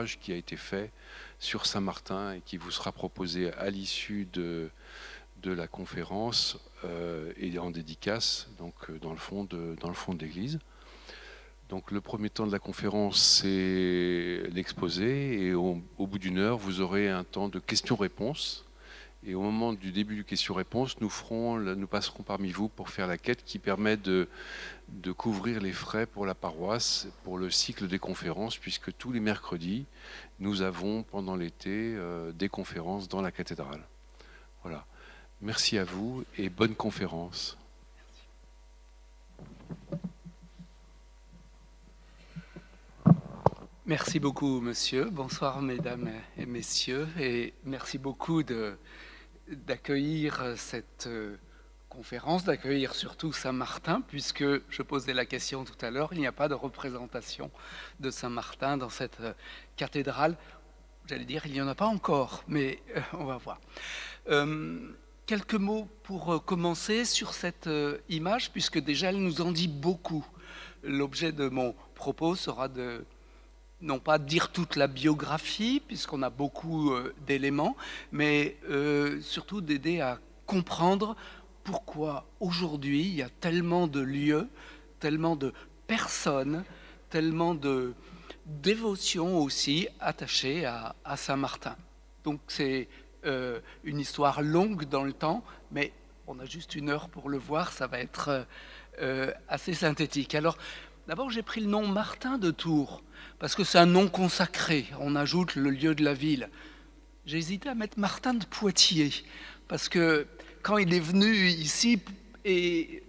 qui a été fait sur Saint-Martin et qui vous sera proposé à l'issue de la conférence et en dédicace, donc dans le fond de l'église. Donc le premier temps de la conférence, c'est l'exposé, et au bout d'une heure, vous aurez un temps de questions-réponses. Et au moment du début du question-réponse, nous passerons parmi vous pour faire la quête qui permet de couvrir les frais pour la paroisse, pour le cycle des conférences, puisque tous les mercredis, nous avons pendant l'été des conférences dans la cathédrale. Voilà. Merci à vous et bonne conférence. Merci beaucoup, monsieur. Bonsoir, mesdames et messieurs. Et merci beaucoup d'accueillir cette conférence, d'accueillir surtout Saint-Martin, puisque je posais la question tout à l'heure, il n'y a pas de représentation de Saint-Martin dans cette cathédrale. J'allais dire, il n'y en a pas encore, mais on va voir. Quelques mots pour commencer sur cette image, puisque déjà elle nous en dit beaucoup. L'objet de mon propos sera de non pas dire toute la biographie, puisqu'on a beaucoup d'éléments, mais surtout d'aider à comprendre pourquoi aujourd'hui il y a tellement de lieux, tellement de personnes, tellement de dévotion aussi attachée à Saint-Martin. Donc c'est une histoire longue dans le temps, mais on a juste une heure pour le voir, ça va être assez synthétique. Alors d'abord j'ai pris le nom Martin de Tours, parce que c'est un nom consacré, on ajoute le lieu de la ville. J'ai hésité à mettre Martin de Poitiers, parce que quand il est venu ici, et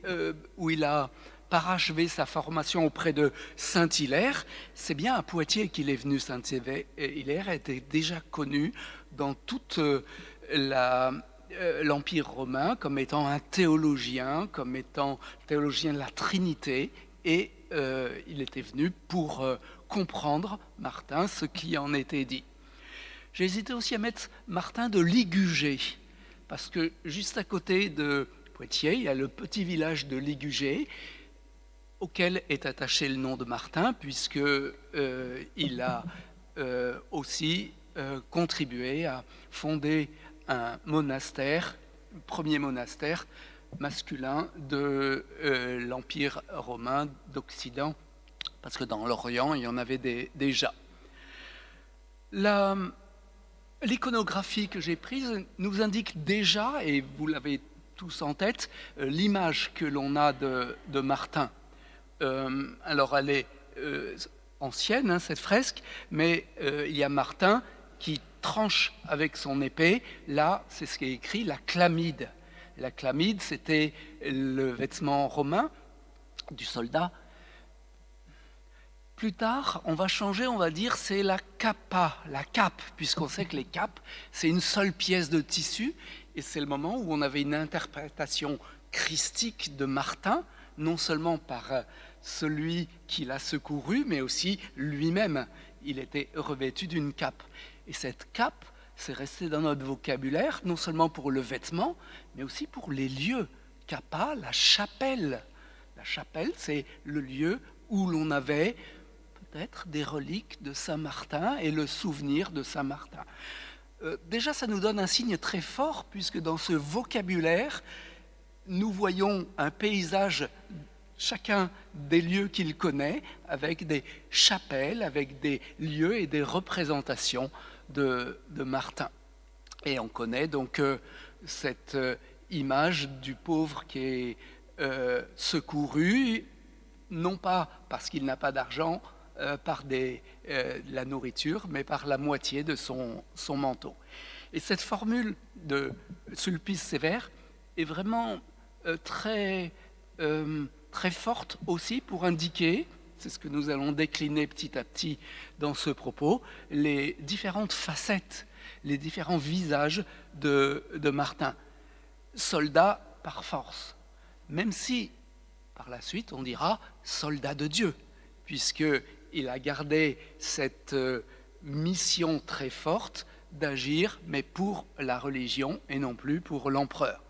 où il a parachevé sa formation auprès de Saint-Hilaire, c'est bien à Poitiers qu'il est venu. Saint-Hilaire était déjà connu dans toute l'Empire romain comme étant un théologien, comme étant théologien de la Trinité, et il était venu pour comprendre, Martin, ce qui en était dit. J'ai hésité aussi à mettre Martin de Ligugé, parce que juste à côté de Poitiers, il y a le petit village de Ligugé, auquel est attaché le nom de Martin, puisqu'il a aussi contribué à fonder un monastère, le premier monastère masculin de l'Empire romain d'Occident, parce que dans l'Orient, il y en avait déjà. L'iconographie que j'ai prise nous indique déjà, et vous l'avez tous en tête, l'image que l'on a de Martin. Alors elle est ancienne, hein, cette fresque, mais il y a Martin qui tranche avec son épée. Là, c'est ce qui est écrit, la chlamyde. La chlamyde, c'était le vêtement romain du soldat. Plus tard, on va changer, on va dire c'est la capa, la cape, puisqu'on sait que les capes, c'est une seule pièce de tissu, et c'est le moment où on avait une interprétation christique de Martin, non seulement par celui qui l'a secouru, mais aussi lui-même. Il était revêtu d'une cape. Et cette cape, c'est resté dans notre vocabulaire, non seulement pour le vêtement, mais aussi pour les lieux. Capa, la chapelle. La chapelle, c'est le lieu où l'on avait peut-être des reliques de Saint-Martin et le souvenir de Saint-Martin. Déjà, ça nous donne un signe très fort, puisque dans ce vocabulaire, nous voyons un paysage, chacun des lieux qu'il connaît, avec des chapelles, avec des lieux et des représentations de Martin. Et on connaît donc cette image du pauvre qui est secouru, non pas parce qu'il n'a pas d'argent, par de la nourriture, mais par la moitié de son manteau. Et cette formule de Sulpice Sévère est vraiment très forte aussi pour indiquer, c'est ce que nous allons décliner petit à petit dans ce propos, les différentes facettes, les différents visages de Martin. Soldat par force, même si par la suite on dira soldat de Dieu, puisqu'il a gardé cette mission très forte d'agir, mais pour la religion et non plus pour l'empereur.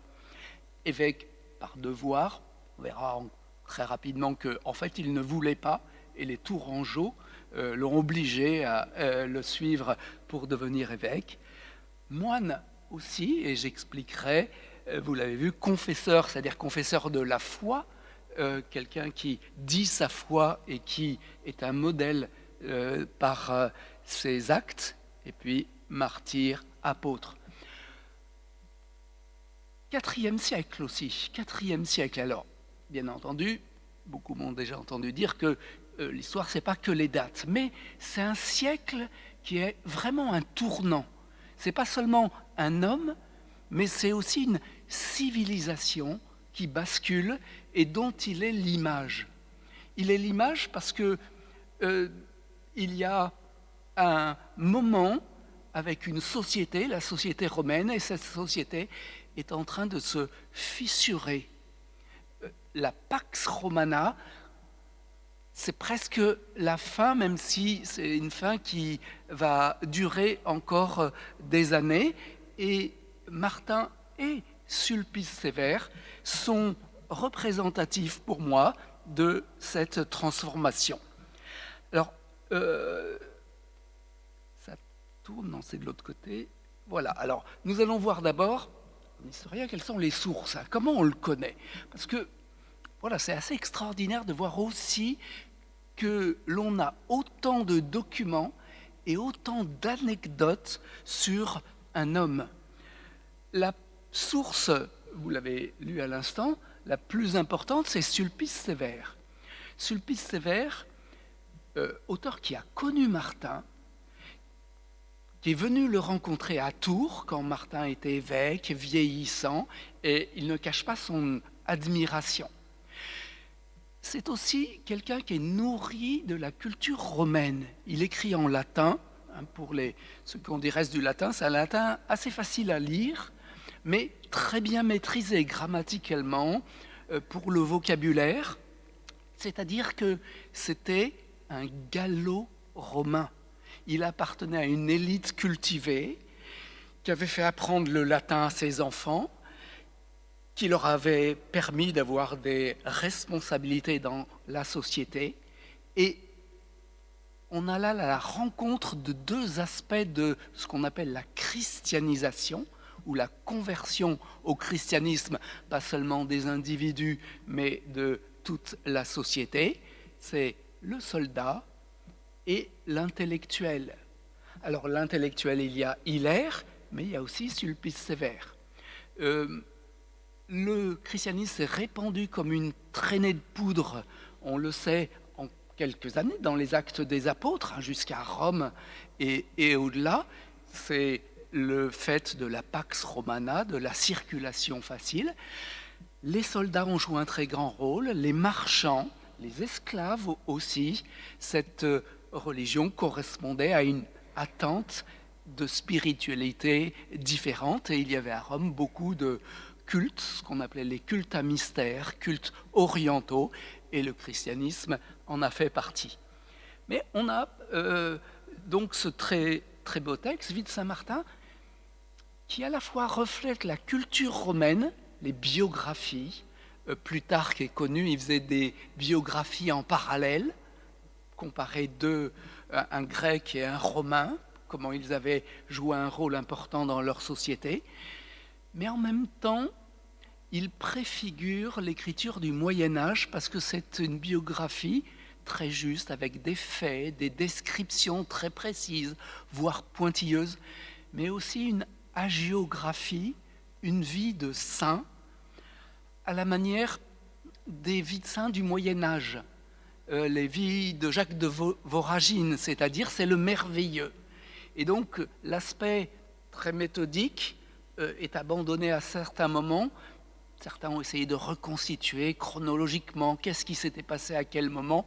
Évêque par devoir, on verra très rapidement qu'en fait il ne voulait pas, et les Tourangeaux l'ont obligé à le suivre pour devenir évêque. Moine aussi, et j'expliquerai, vous l'avez vu, confesseur, c'est-à-dire confesseur de la foi, quelqu'un qui dit sa foi et qui est un modèle par ses actes, et puis martyr, apôtre. IVe siècle aussi, IVe siècle. Alors, bien entendu, beaucoup m'ont déjà entendu dire que l'histoire, c'est pas que les dates, mais c'est un siècle qui est vraiment un tournant. C'est pas seulement un homme, mais c'est aussi une civilisation qui bascule et dont il est l'image. Il est l'image parce que il y a un moment avec une société, la société romaine, et cette société est en train de se fissurer. La Pax Romana, c'est presque la fin, même si c'est une fin qui va durer encore des années. Et Martin et Sulpice Sévère sont représentatifs pour moi de cette transformation. Alors, ça tourne, non, c'est de l'autre côté. Voilà, alors nous allons voir d'abord, en historien, quelles sont les sources, hein, comment on le connaît. Parce que, voilà, c'est assez extraordinaire de voir aussi que l'on a autant de documents et autant d'anecdotes sur un homme. La source, vous l'avez lu à l'instant, la plus importante, c'est Sulpice Sévère. Sulpice Sévère, auteur qui a connu Martin, qui est venu le rencontrer à Tours quand Martin était évêque, vieillissant, et il ne cache pas son admiration. C'est aussi quelqu'un qui est nourri de la culture romaine. Il écrit en latin, hein, pour ceux qui ont des restes du latin, c'est un latin assez facile à lire, mais très bien maîtrisé grammaticalement pour le vocabulaire. C'est-à-dire que c'était un gallo-romain. Il appartenait à une élite cultivée qui avait fait apprendre le latin à ses enfants, qui leur avait permis d'avoir des responsabilités dans la société. Et on a là la rencontre de deux aspects de ce qu'on appelle la christianisation, ou la conversion au christianisme, pas seulement des individus, mais de toute la société. C'est le soldat et l'intellectuel. Alors l'intellectuel, il y a Hilaire, mais il y a aussi Sulpice Sévère. Le christianisme s'est répandu comme une traînée de poudre, on le sait, en quelques années, dans les Actes des Apôtres, hein, jusqu'à Rome et au-delà. C'est le fait de la Pax Romana, de la circulation facile. Les soldats ont joué un très grand rôle, les marchands, les esclaves aussi. Cette religion correspondait à une attente de spiritualité différente, et il y avait à Rome beaucoup de cultes, ce qu'on appelait les cultes à mystère, cultes orientaux, et le christianisme en a fait partie. Mais on a donc ce très, très beau texte, Vie de Saint-Martin, qui à la fois reflète la culture romaine, les biographies. Plutarque est connu, il faisait des biographies en parallèle, comparer un grec et un romain, comment ils avaient joué un rôle important dans leur société. Mais en même temps, il préfigure l'écriture du Moyen-Âge parce que c'est une biographie très juste, avec des faits, des descriptions très précises, voire pointilleuses, mais aussi une hagiographie, une vie de saint, à la manière des vies de saints du Moyen-Âge, les vies de Jacques de Voragine, c'est-à-dire c'est le merveilleux. Et donc l'aspect très méthodique est abandonné à certains moments. Certains ont essayé de reconstituer chronologiquement qu'est-ce qui s'était passé à quel moment.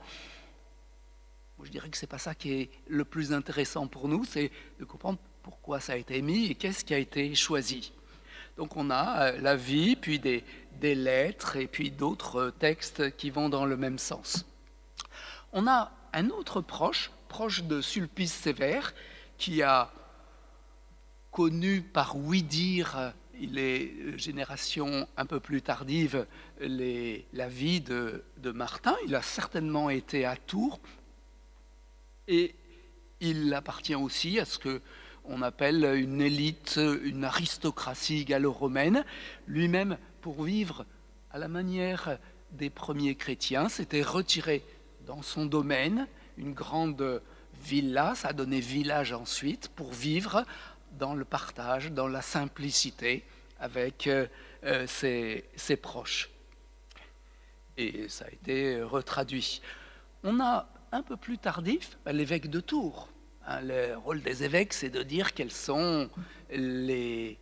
Moi, je dirais que ce n'est pas ça qui est le plus intéressant pour nous, c'est de comprendre pourquoi ça a été mis et qu'est-ce qui a été choisi. Donc on a la vie, puis des lettres et puis d'autres textes qui vont dans le même sens. On a un autre proche de Sulpice Sévère, qui a connu par ouï-dire, il est génération un peu plus tardive, la vie de Martin. Il a certainement été à Tours. Et il appartient aussi à ce que on appelle une élite, une aristocratie gallo-romaine. Lui-même, pour vivre à la manière des premiers chrétiens, s'était retiré dans son domaine, une grande villa, ça a donné village ensuite, pour vivre dans le partage, dans la simplicité avec ses proches. Et ça a été retraduit. On a un peu plus tardif l'évêque de Tours. Le rôle des évêques, c'est de dire quels sont les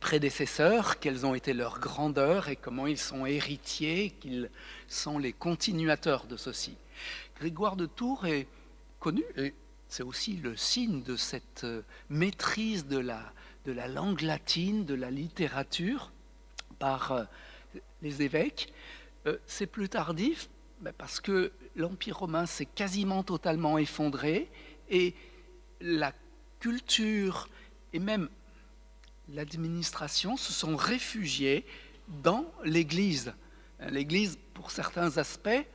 prédécesseurs, quelles ont été leurs grandeurs et comment ils sont héritiers, qu'ils sont les continuateurs de ceci. Grégoire de Tours est connu, et c'est aussi le signe de cette maîtrise de la langue latine, de la littérature, par les évêques. C'est plus tardif, parce que l'Empire romain s'est quasiment totalement effondré et la culture et même l'administration se sont réfugiés dans l'Église. L'Église, pour certains aspects,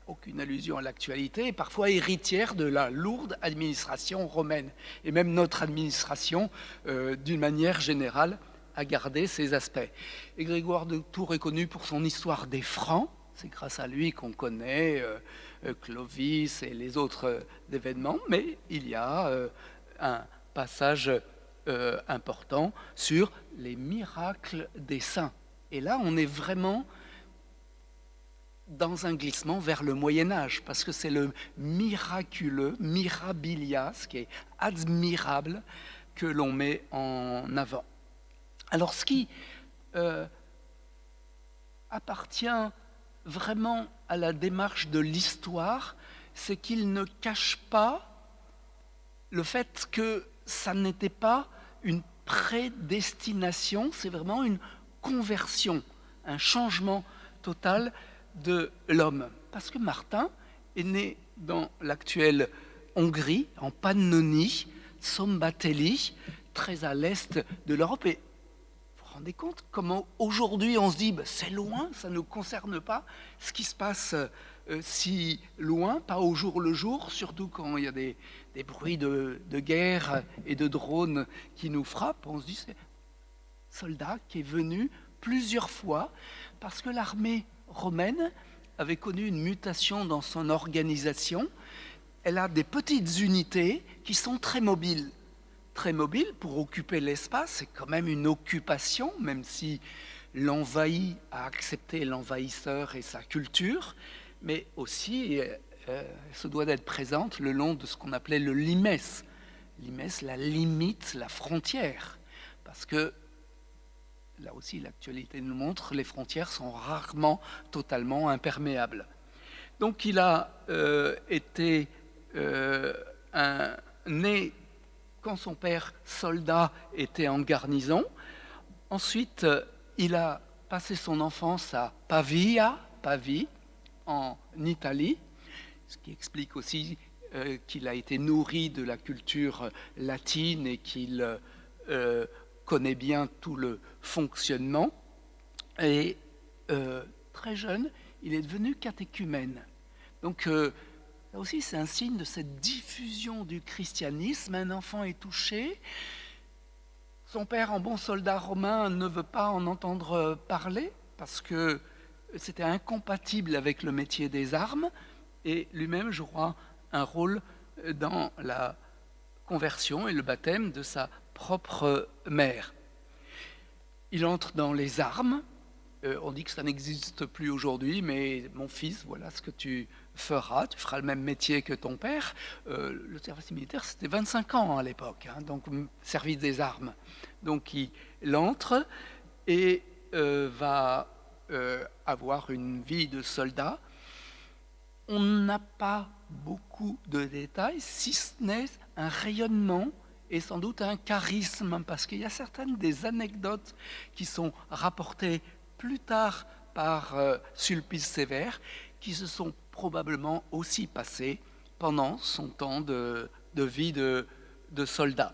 aucune allusion à l'actualité, est parfois héritière de la lourde administration romaine. Et même notre administration, d'une manière générale, a gardé ces aspects. Et Grégoire de Tours est connu pour son histoire des Francs. C'est grâce à lui qu'on connaît Clovis et les autres événements, mais il y a un passage important sur les miracles des saints. Et là, on est vraiment dans un glissement vers le Moyen-Âge, parce que c'est le miraculeux, mirabilia, ce qui est admirable, que l'on met en avant. Alors, ce qui appartient vraiment à la démarche de l'histoire, c'est qu'il ne cache pas le fait que ça n'était pas une prédestination, c'est vraiment une conversion, un changement total de l'homme. Parce que Martin est né dans l'actuelle Hongrie, en Pannonie, Szombathely, très à l'est de l'Europe. Et vous vous rendez compte comment aujourd'hui on se dit c'est loin, ça ne nous concerne pas, ce qui se passe si loin, pas au jour le jour, surtout quand il y a des bruits de guerre et de drones qui nous frappent. On se dit c'est un soldat qui est venu plusieurs fois parce que l'armée romaine avait connu une mutation dans son organisation. Elle a des petites unités qui sont très mobiles. Très mobiles pour occuper l'espace, c'est quand même une occupation, même si l'envahi a accepté l'envahisseur et sa culture, mais aussi se doit d'être présente le long de ce qu'on appelait le limes. Limes, la limite, la frontière. Parce que là aussi, l'actualité nous montre, les frontières sont rarement totalement imperméables. Donc il a été né quand son père, soldat, était en garnison. Ensuite, il a passé son enfance à Pavie, en Italie, ce qui explique aussi qu'il a été nourri de la culture latine et qu'il connaît bien tout le fonctionnement. Et très jeune, il est devenu catéchumène. Donc là aussi, c'est un signe de cette diffusion du christianisme. Un enfant est touché. Son père, en bon soldat romain, ne veut pas en entendre parler parce que c'était incompatible avec le métier des armes. Et lui-même jouera un rôle dans la conversion et le baptême de sa propre mère. Il entre dans les armes. On dit que ça n'existe plus aujourd'hui, mais mon fils, voilà ce que tu feras le même métier que ton père. Le service militaire, c'était 25 ans à l'époque, donc service des armes. Donc il entre et va avoir une vie de soldat. On n'a pas beaucoup de détails, si ce n'est un rayonnement et sans doute un charisme, parce qu'il y a certaines des anecdotes qui sont rapportées plus tard par Sulpice Sévère, qui se sont probablement aussi passées pendant son temps de vie de soldat.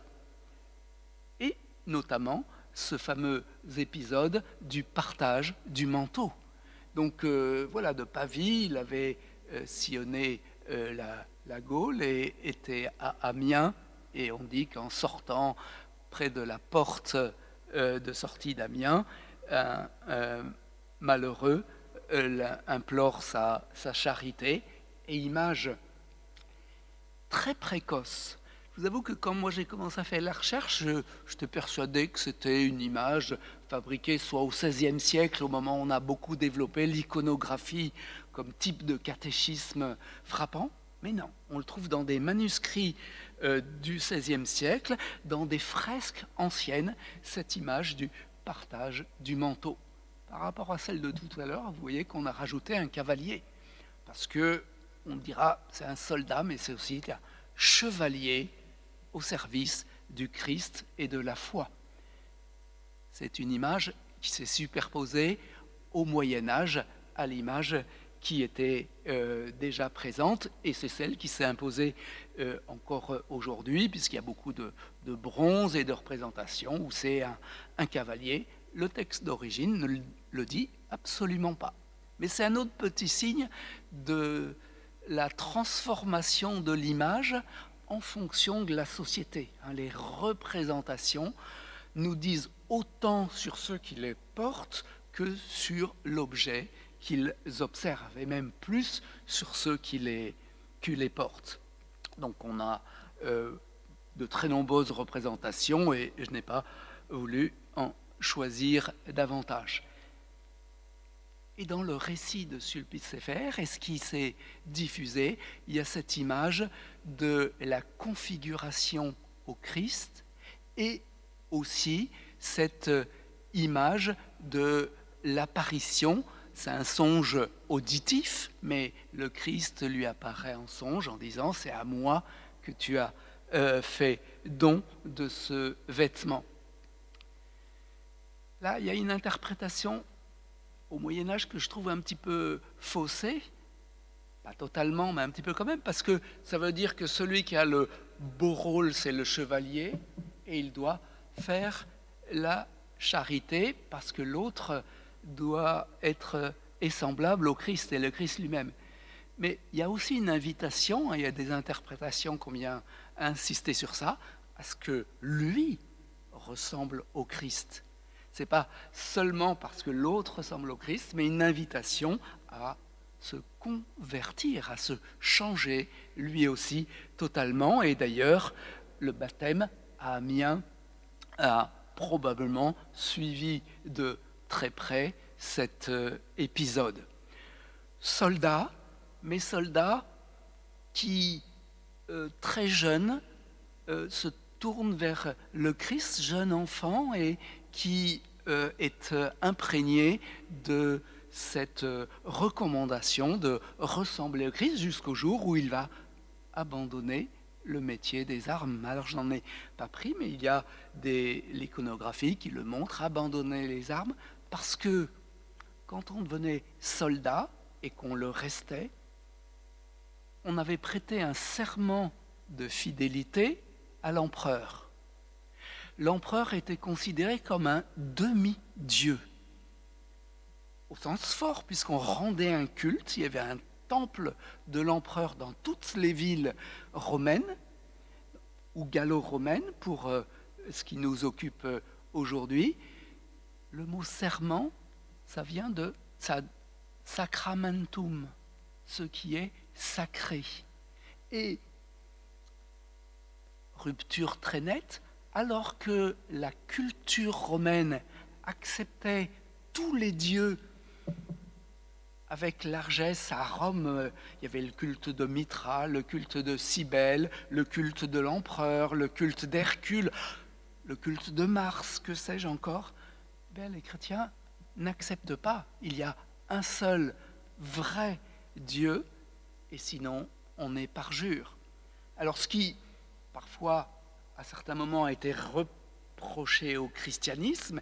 Et notamment ce fameux épisode du partage du manteau. Donc voilà, de Pavie, il avait sillonné la Gaule et était à Amiens. Et on dit qu'en sortant près de la porte de sortie d'Amiens, un malheureux implore sa charité. Et image très précoce. Je vous avoue que quand moi j'ai commencé à faire la recherche, j'étais persuadé que c'était une image fabriquée soit au XVIe siècle, au moment où on a beaucoup développé l'iconographie comme type de catéchisme frappant. Mais non, on le trouve dans des manuscrits du XVIe siècle, dans des fresques anciennes, cette image du partage du manteau. Par rapport à celle de tout à l'heure, vous voyez qu'on a rajouté un cavalier, parce que on dira c'est un soldat, mais c'est aussi un chevalier au service du Christ et de la foi. C'est une image qui s'est superposée au Moyen-Âge à l'image qui était déjà présente, et c'est celle qui s'est imposée encore aujourd'hui, puisqu'il y a beaucoup de bronze et de représentations où c'est un cavalier. Le texte d'origine ne le dit absolument pas. Mais c'est un autre petit signe de la transformation de l'image en fonction de la société. Les représentations nous disent autant sur ceux qui les portent que sur l'objet qu'ils observent, et même plus sur ceux qui les portent. Donc on a de très nombreuses représentations et je n'ai pas voulu en choisir davantage. Et dans le récit de Sulpice Sefer, et ce qui s'est diffusé, il y a cette image de la configuration au Christ et aussi cette image de l'apparition. C'est un songe auditif, mais le Christ lui apparaît en songe en disant « c'est à moi que tu as fait don de ce vêtement ». Là, il y a une interprétation au Moyen-Âge que je trouve un petit peu faussée, pas totalement, mais un petit peu quand même, parce que ça veut dire que celui qui a le beau rôle, c'est le chevalier, et il doit faire la charité, parce que l'autre doit être semblable au Christ et le Christ lui-même. Mais il y a aussi une invitation, il y a des interprétations qui ont bien insisté sur ça, à ce que lui ressemble au Christ. Ce n'est pas seulement parce que l'autre ressemble au Christ, mais une invitation à se convertir, à se changer lui aussi totalement. Et d'ailleurs, le baptême à Amiens a probablement suivi de très près cet épisode. Soldats, mais soldats qui, très jeunes, se tournent vers le Christ, jeune enfant, et qui est imprégné de cette recommandation de ressembler au Christ jusqu'au jour où il va abandonner le métier des armes. Alors je n'en ai pas pris, mais il y a l'iconographie qui le montre, abandonner les armes, parce que quand on devenait soldat et qu'on le restait, on avait prêté un serment de fidélité à l'empereur. L'empereur était considéré comme un demi-dieu, au sens fort, puisqu'on rendait un culte. Il y avait un temple de l'empereur dans toutes les villes romaines ou gallo-romaines, pour ce qui nous occupe aujourd'hui. Le mot serment, ça vient de sacramentum, ce qui est sacré. Et rupture très nette, alors que la culture romaine acceptait tous les dieux avec largesse. À Rome, il y avait le culte de Mitra, le culte de Cybèle, le culte de l'empereur, le culte d'Hercule, le culte de Mars, que sais-je encore. Bien, les chrétiens n'acceptent pas. Il y a un seul vrai Dieu, et sinon on est parjure. Alors ce qui, parfois, à certains moments, a été reproché au christianisme,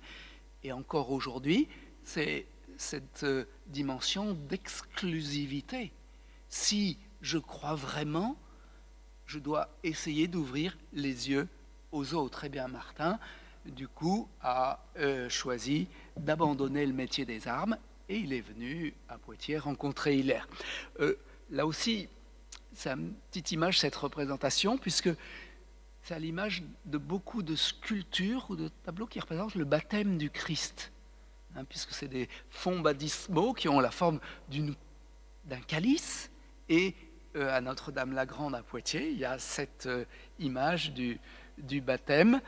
et encore aujourd'hui, c'est cette dimension d'exclusivité. Si je crois vraiment, je dois essayer d'ouvrir les yeux aux autres. Eh bien, Martin, du coup, a choisi d'abandonner le métier des armes, et il est venu à Poitiers rencontrer Hilaire. Là aussi, c'est une petite image, cette représentation, puisque c'est à l'image de beaucoup de sculptures ou de tableaux qui représentent le baptême du Christ, puisque c'est des fonds baptismaux qui ont la forme d'un calice, et à Notre-Dame-la-Grande à Poitiers, il y a cette image du baptême.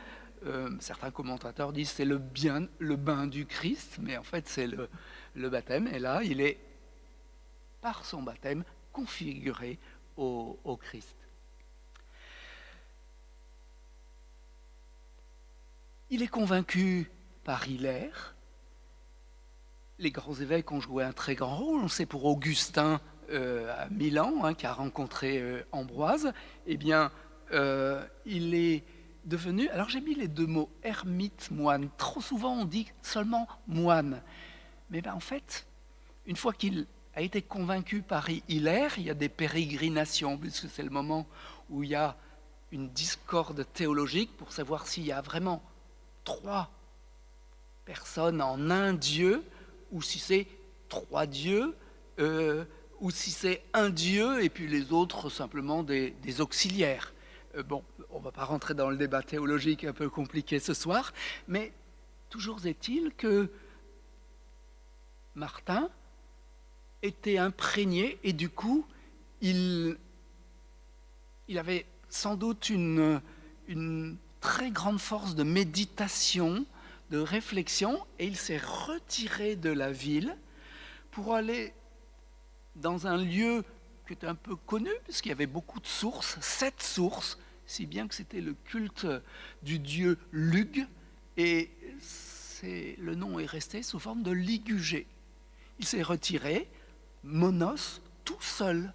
Certains commentateurs disent que c'est le bain du Christ, mais en fait c'est le baptême, et là il est, par son baptême, configuré au Christ. Il est convaincu par Hilaire. Les grands évêques ont joué un très grand rôle. On sait pour Augustin à Milan, qui a rencontré Ambroise, eh bien, il est devenu... Alors j'ai mis les deux mots, ermite, moine. Trop souvent on dit seulement moine. Mais ben, en fait, une fois qu'il a été convaincu par Hilaire, il y a des pérégrinations, puisque c'est le moment où il y a une discorde théologique pour savoir s'il y a vraiment 3 personnes en un Dieu, ou si c'est 3 dieux, ou si c'est un Dieu et puis les autres simplement des auxiliaires. Bon, on ne va pas rentrer dans le débat théologique un peu compliqué ce soir, mais toujours est-il que Martin était imprégné et du coup, il avait sans doute une très grande force de méditation, de réflexion, et il s'est retiré de la ville pour aller dans un lieu qui était un peu connu, puisqu'il y avait beaucoup de sources, 7 sources, si bien que c'était le culte du dieu Lug, et le nom est resté sous forme de Ligugé. Il s'est retiré, monos, tout seul.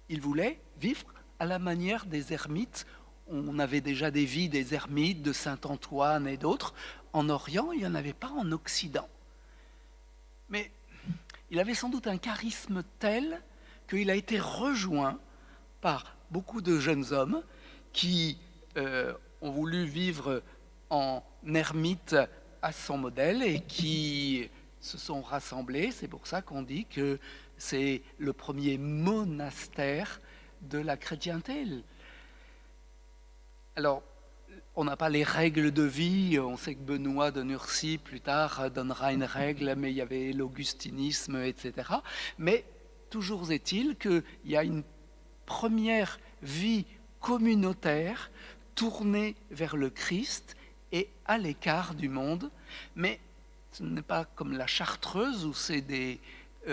Il voulait vivre à la manière des ermites. On avait déjà des vies des ermites, de Saint-Antoine et d'autres. En Orient, il n'y en avait pas en Occident. Mais il avait sans doute un charisme tel qu'il a été rejoint par beaucoup de jeunes hommes qui ont voulu vivre en ermite à son modèle et qui se sont rassemblés. C'est pour ça qu'on dit que c'est le premier monastère de la chrétienté. Alors, on n'a pas les règles de vie. On sait que Benoît de Nursie, plus tard, donnera une règle, mais il y avait l'augustinisme, etc. Mais toujours est-il qu'il y a une première vie communautaire tournée vers le Christ et à l'écart du monde. Mais ce n'est pas comme la Chartreuse où c'est des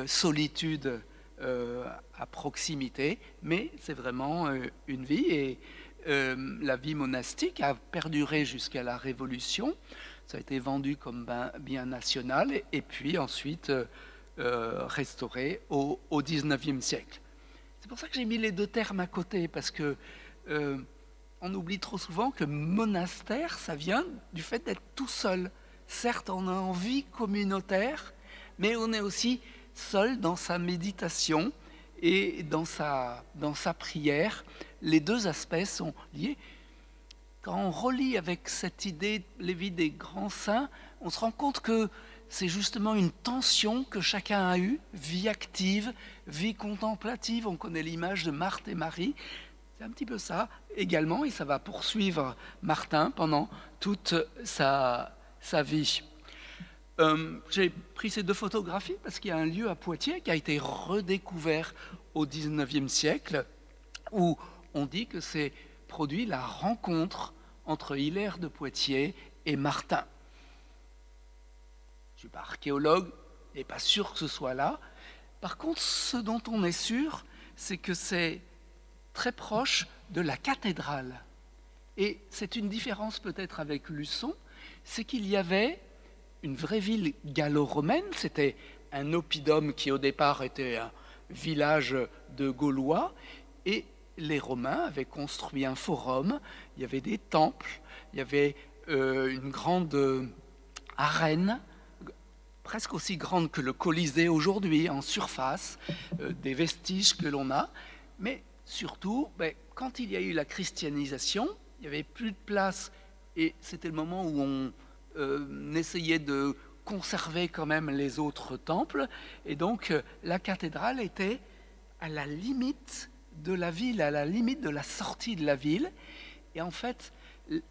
solitudes à proximité, mais c'est vraiment une vie. Et la vie monastique a perduré jusqu'à la Révolution. Ça a été vendu comme bien national et puis ensuite restauré au XIXe siècle. C'est pour ça que j'ai mis les 2 termes à côté, parce que on oublie trop souvent que monastère, ça vient du fait d'être tout seul. Certes, on a envie communautaire, mais on est aussi seul dans sa méditation et dans sa prière. Les 2 aspects sont liés. Quand on relie avec cette idée les vies des grands saints, on se rend compte que c'est justement une tension que chacun a eue, vie active, vie contemplative. On connaît l'image de Marthe et Marie. C'est un petit peu ça également, et ça va poursuivre Martin pendant toute sa vie. J'ai pris ces 2 photographies parce qu'il y a un lieu à Poitiers qui a été redécouvert au XIXe siècle, où on dit que s'est produit la rencontre entre Hilaire de Poitiers et Martin. Je ne suis pas archéologue et pas sûr que ce soit là. Par contre, ce dont on est sûr, c'est que c'est très proche de la cathédrale. Et c'est une différence peut-être avec Luçon, c'est qu'il y avait une vraie ville gallo-romaine, c'était un oppidum qui au départ était un village de Gaulois, et les Romains avaient construit un forum, il y avait des temples, il y avait une grande arène, presque aussi grande que le Colisée aujourd'hui en surface, des vestiges que l'on a, mais surtout, quand il y a eu la christianisation, il n'y avait plus de place et c'était le moment où on essayait de conserver quand même les autres temples, et donc la cathédrale était à la limite de la ville, à la limite de la sortie de la ville. Et en fait,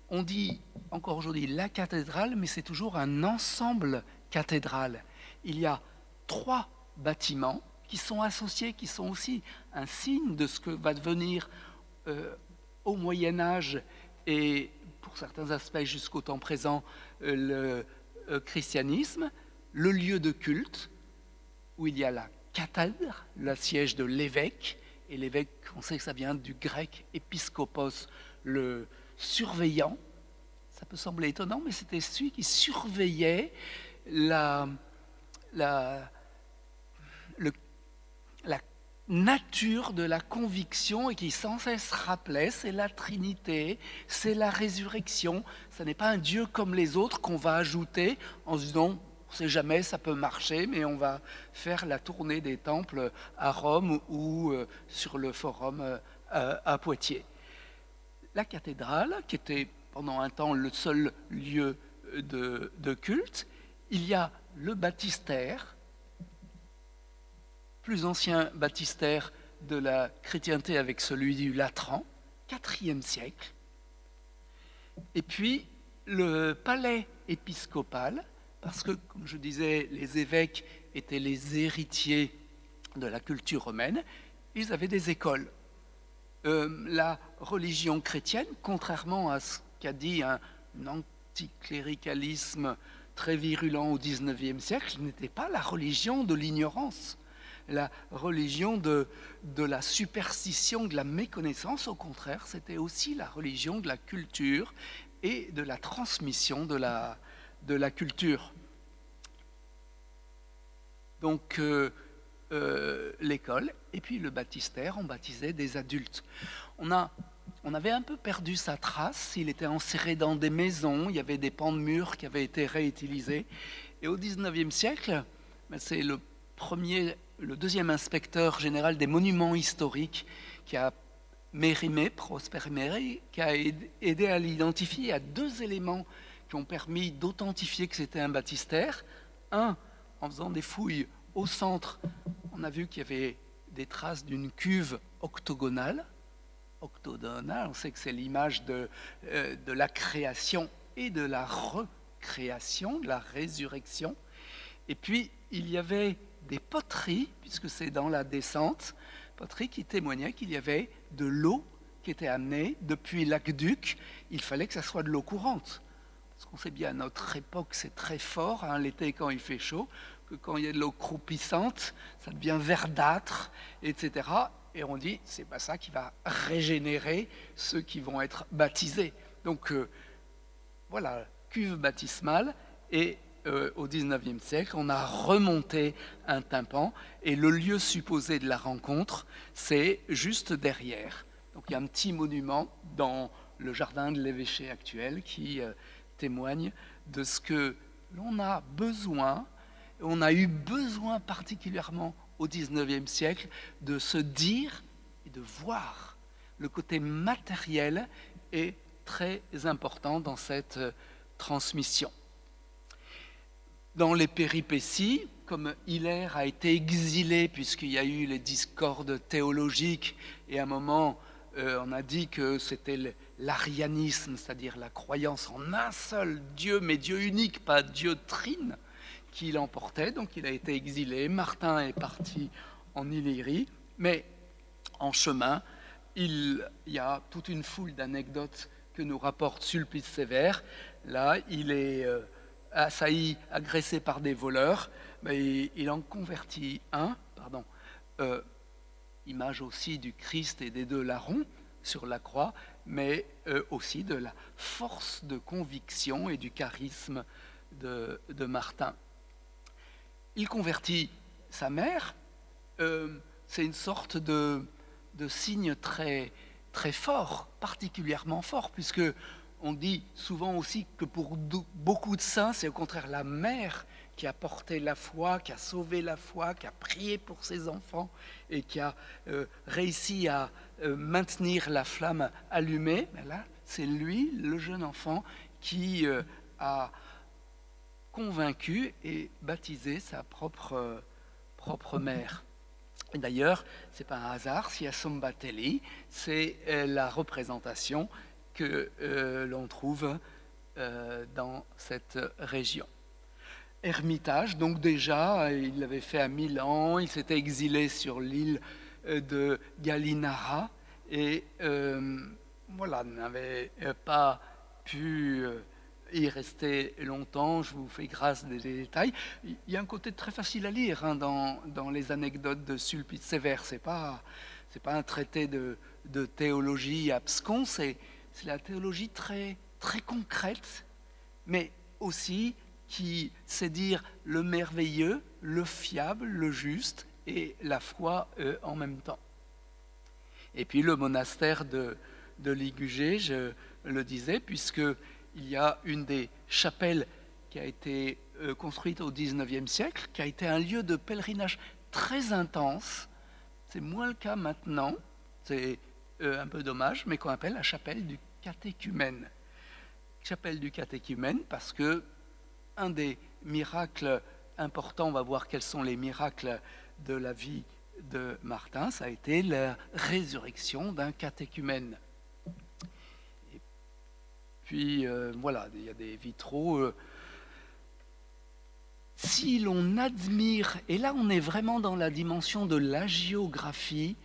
on dit encore aujourd'hui la cathédrale, mais c'est toujours un ensemble cathédral. Il y a 3 bâtiments qui sont associés, qui sont aussi un signe de ce que va devenir au Moyen-Âge et pour certains aspects jusqu'au temps présent le christianisme, le lieu de culte où il y a la cathèdre, le siège de l'évêque, et l'évêque, on sait que ça vient du grec épiscopos, le surveillant. Ça peut sembler étonnant, mais c'était celui qui surveillait la nature de la conviction et qui sans cesse rappelait, c'est la Trinité, c'est la résurrection. Ce n'est pas un Dieu comme les autres qu'on va ajouter en se disant, on ne sait jamais, ça peut marcher, mais on va faire la tournée des temples à Rome ou sur le forum à Poitiers. La cathédrale, qui était pendant un temps le seul lieu de culte, il y a le baptistère, plus ancien baptistère de la chrétienté avec celui du Latran, IVe siècle. Et puis le palais épiscopal, parce que, comme je disais, les évêques étaient les héritiers de la culture romaine, ils avaient des écoles. La religion chrétienne, contrairement à ce qu'a dit un anticléricalisme très virulent au XIXe siècle, n'était pas la religion de l'ignorance, la religion de la superstition, de la méconnaissance. Au contraire, c'était aussi la religion de la culture et de la transmission de la culture. Donc, l'école et puis le baptistère, on baptisait des adultes. On avait un peu perdu sa trace, il était enserré dans des maisons, il y avait des pans de murs qui avaient été réutilisés. Et au XIXe siècle, c'est le deuxième inspecteur général des monuments historiques qui a Mérimée, Prosper Mérimée, qui a aidé à l'identifier à 2 éléments qui ont permis d'authentifier que c'était un baptistère. Un, en faisant des fouilles au centre, on a vu qu'il y avait des traces d'une cuve octogonale. On sait que c'est l'image de la création et de la recréation, de la résurrection. Et puis, il y avait des poteries, puisque c'est dans la descente, poteries qui témoignaient qu'il y avait de l'eau qui était amenée depuis l'aqueduc. Il fallait que ça soit de l'eau courante. Parce qu'on sait bien, à notre époque, c'est très fort, hein, l'été quand il fait chaud, que quand il y a de l'eau croupissante, ça devient verdâtre, etc. Et on dit, c'est pas ça qui va régénérer ceux qui vont être baptisés. Donc, voilà, cuve baptismale, et au XIXe siècle, on a remonté un tympan, et le lieu supposé de la rencontre, c'est juste derrière. Donc, il y a un petit monument dans le jardin de l'évêché actuel qui témoigne de ce que l'on a besoin, on a eu besoin particulièrement au XIXe siècle, de se dire et de voir. Le côté matériel est très important dans cette transmission. Dans les péripéties, comme Hilaire a été exilé puisqu'il y a eu les discordes théologiques, et à un moment on a dit que c'était l'arianisme, c'est-à-dire la croyance en un seul Dieu, mais Dieu unique, pas Dieu trine, qui l'emportait. Donc il a été exilé. Martin est parti en Illyrie, mais en chemin, il y a toute une foule d'anecdotes que nous rapporte Sulpice Sévère. Là, il est assailli, agressé par des voleurs, mais il en convertit un, image aussi du Christ et des 2 larrons sur la croix, mais aussi de la force de conviction et du charisme de Martin. Il convertit sa mère, c'est une sorte de signe très, très fort, particulièrement fort, puisque on dit souvent aussi que pour beaucoup de saints, c'est au contraire la mère qui a porté la foi, qui a sauvé la foi, qui a prié pour ses enfants et qui a réussi à maintenir la flamme allumée. Mais là, c'est lui, le jeune enfant, qui a convaincu et baptisé sa propre mère. D'ailleurs, ce n'est pas un hasard si à Sombateli, c'est la représentation que l'on trouve dans cette région. Ermitage, donc déjà, il l'avait fait à Milan, il s'était exilé sur l'île de Gallinara et voilà, n'avait pas pu y rester longtemps. Je vous fais grâce des détails. Il y a un côté très facile à lire dans les anecdotes de Sulpice Sévère. C'est pas un traité de théologie abscon, c'est la théologie très, très concrète, mais aussi qui sait dire le merveilleux, le fiable, le juste et la foi en même temps. Et puis le monastère de Ligugé, je le disais, puisqu'il y a une des chapelles qui a été construite au XIXe siècle, qui a été un lieu de pèlerinage très intense. C'est moins le cas maintenant, c'est un peu dommage, mais qu'on appelle la chapelle du catéchumène. Chapelle du catéchumène parce que un des miracles importants, on va voir quels sont les miracles de la vie de Martin, ça a été la résurrection d'un catéchumène. Et puis voilà, il y a des vitraux. Si l'on admire, et là on est vraiment dans la dimension de l'hagiographie,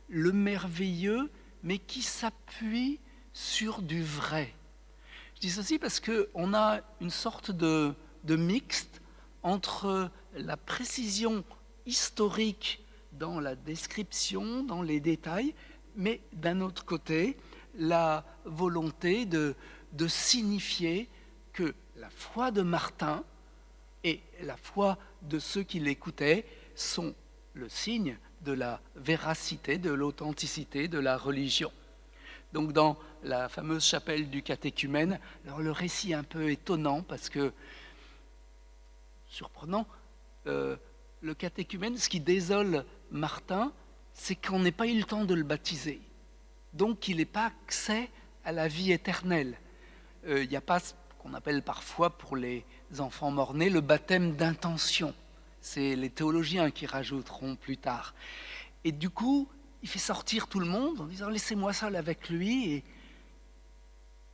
le merveilleux, mais qui s'appuie sur du vrai. Je dis ceci parce qu'on a une sorte de mixte entre la précision historique dans la description, dans les détails, mais d'un autre côté, la volonté de signifier que la foi de Martin et la foi de ceux qui l'écoutaient sont le signe de la véracité, de l'authenticité de la religion. Donc dans la fameuse chapelle du catéchumène, alors le récit est un peu étonnant parce que, surprenant, le catéchumène, ce qui désole Martin, c'est qu'on n'ait pas eu le temps de le baptiser. Donc il n'ait pas accès à la vie éternelle. Il n'y a pas ce qu'on appelle parfois pour les enfants morts-nés le baptême d'intention. C'est les théologiens qui rajouteront plus tard. Et du coup, il fait sortir tout le monde en disant « laissez-moi seul avec lui ». Et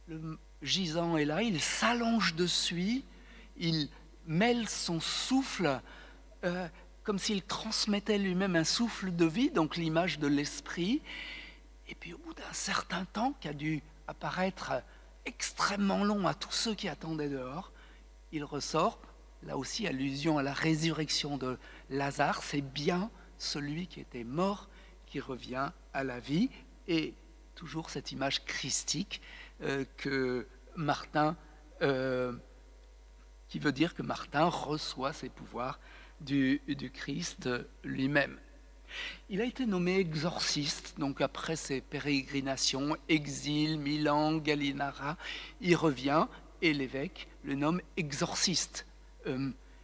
le gisant est là, il s'allonge dessus, il mêle son souffle comme s'il transmettait lui-même un souffle de vie, donc l'image de l'esprit. Et puis au bout d'un certain temps, qui a dû apparaître extrêmement long à tous ceux qui attendaient dehors, il ressort, là aussi allusion à la résurrection de Lazare, c'est bien celui qui était mort qui revient à la vie, et toujours cette image christique que Martin, qui veut dire que Martin reçoit ses pouvoirs du Christ lui-même. Il a été nommé exorciste, donc après ses pérégrinations, exil, Milan, Gallinara, il revient et l'évêque le nomme exorciste.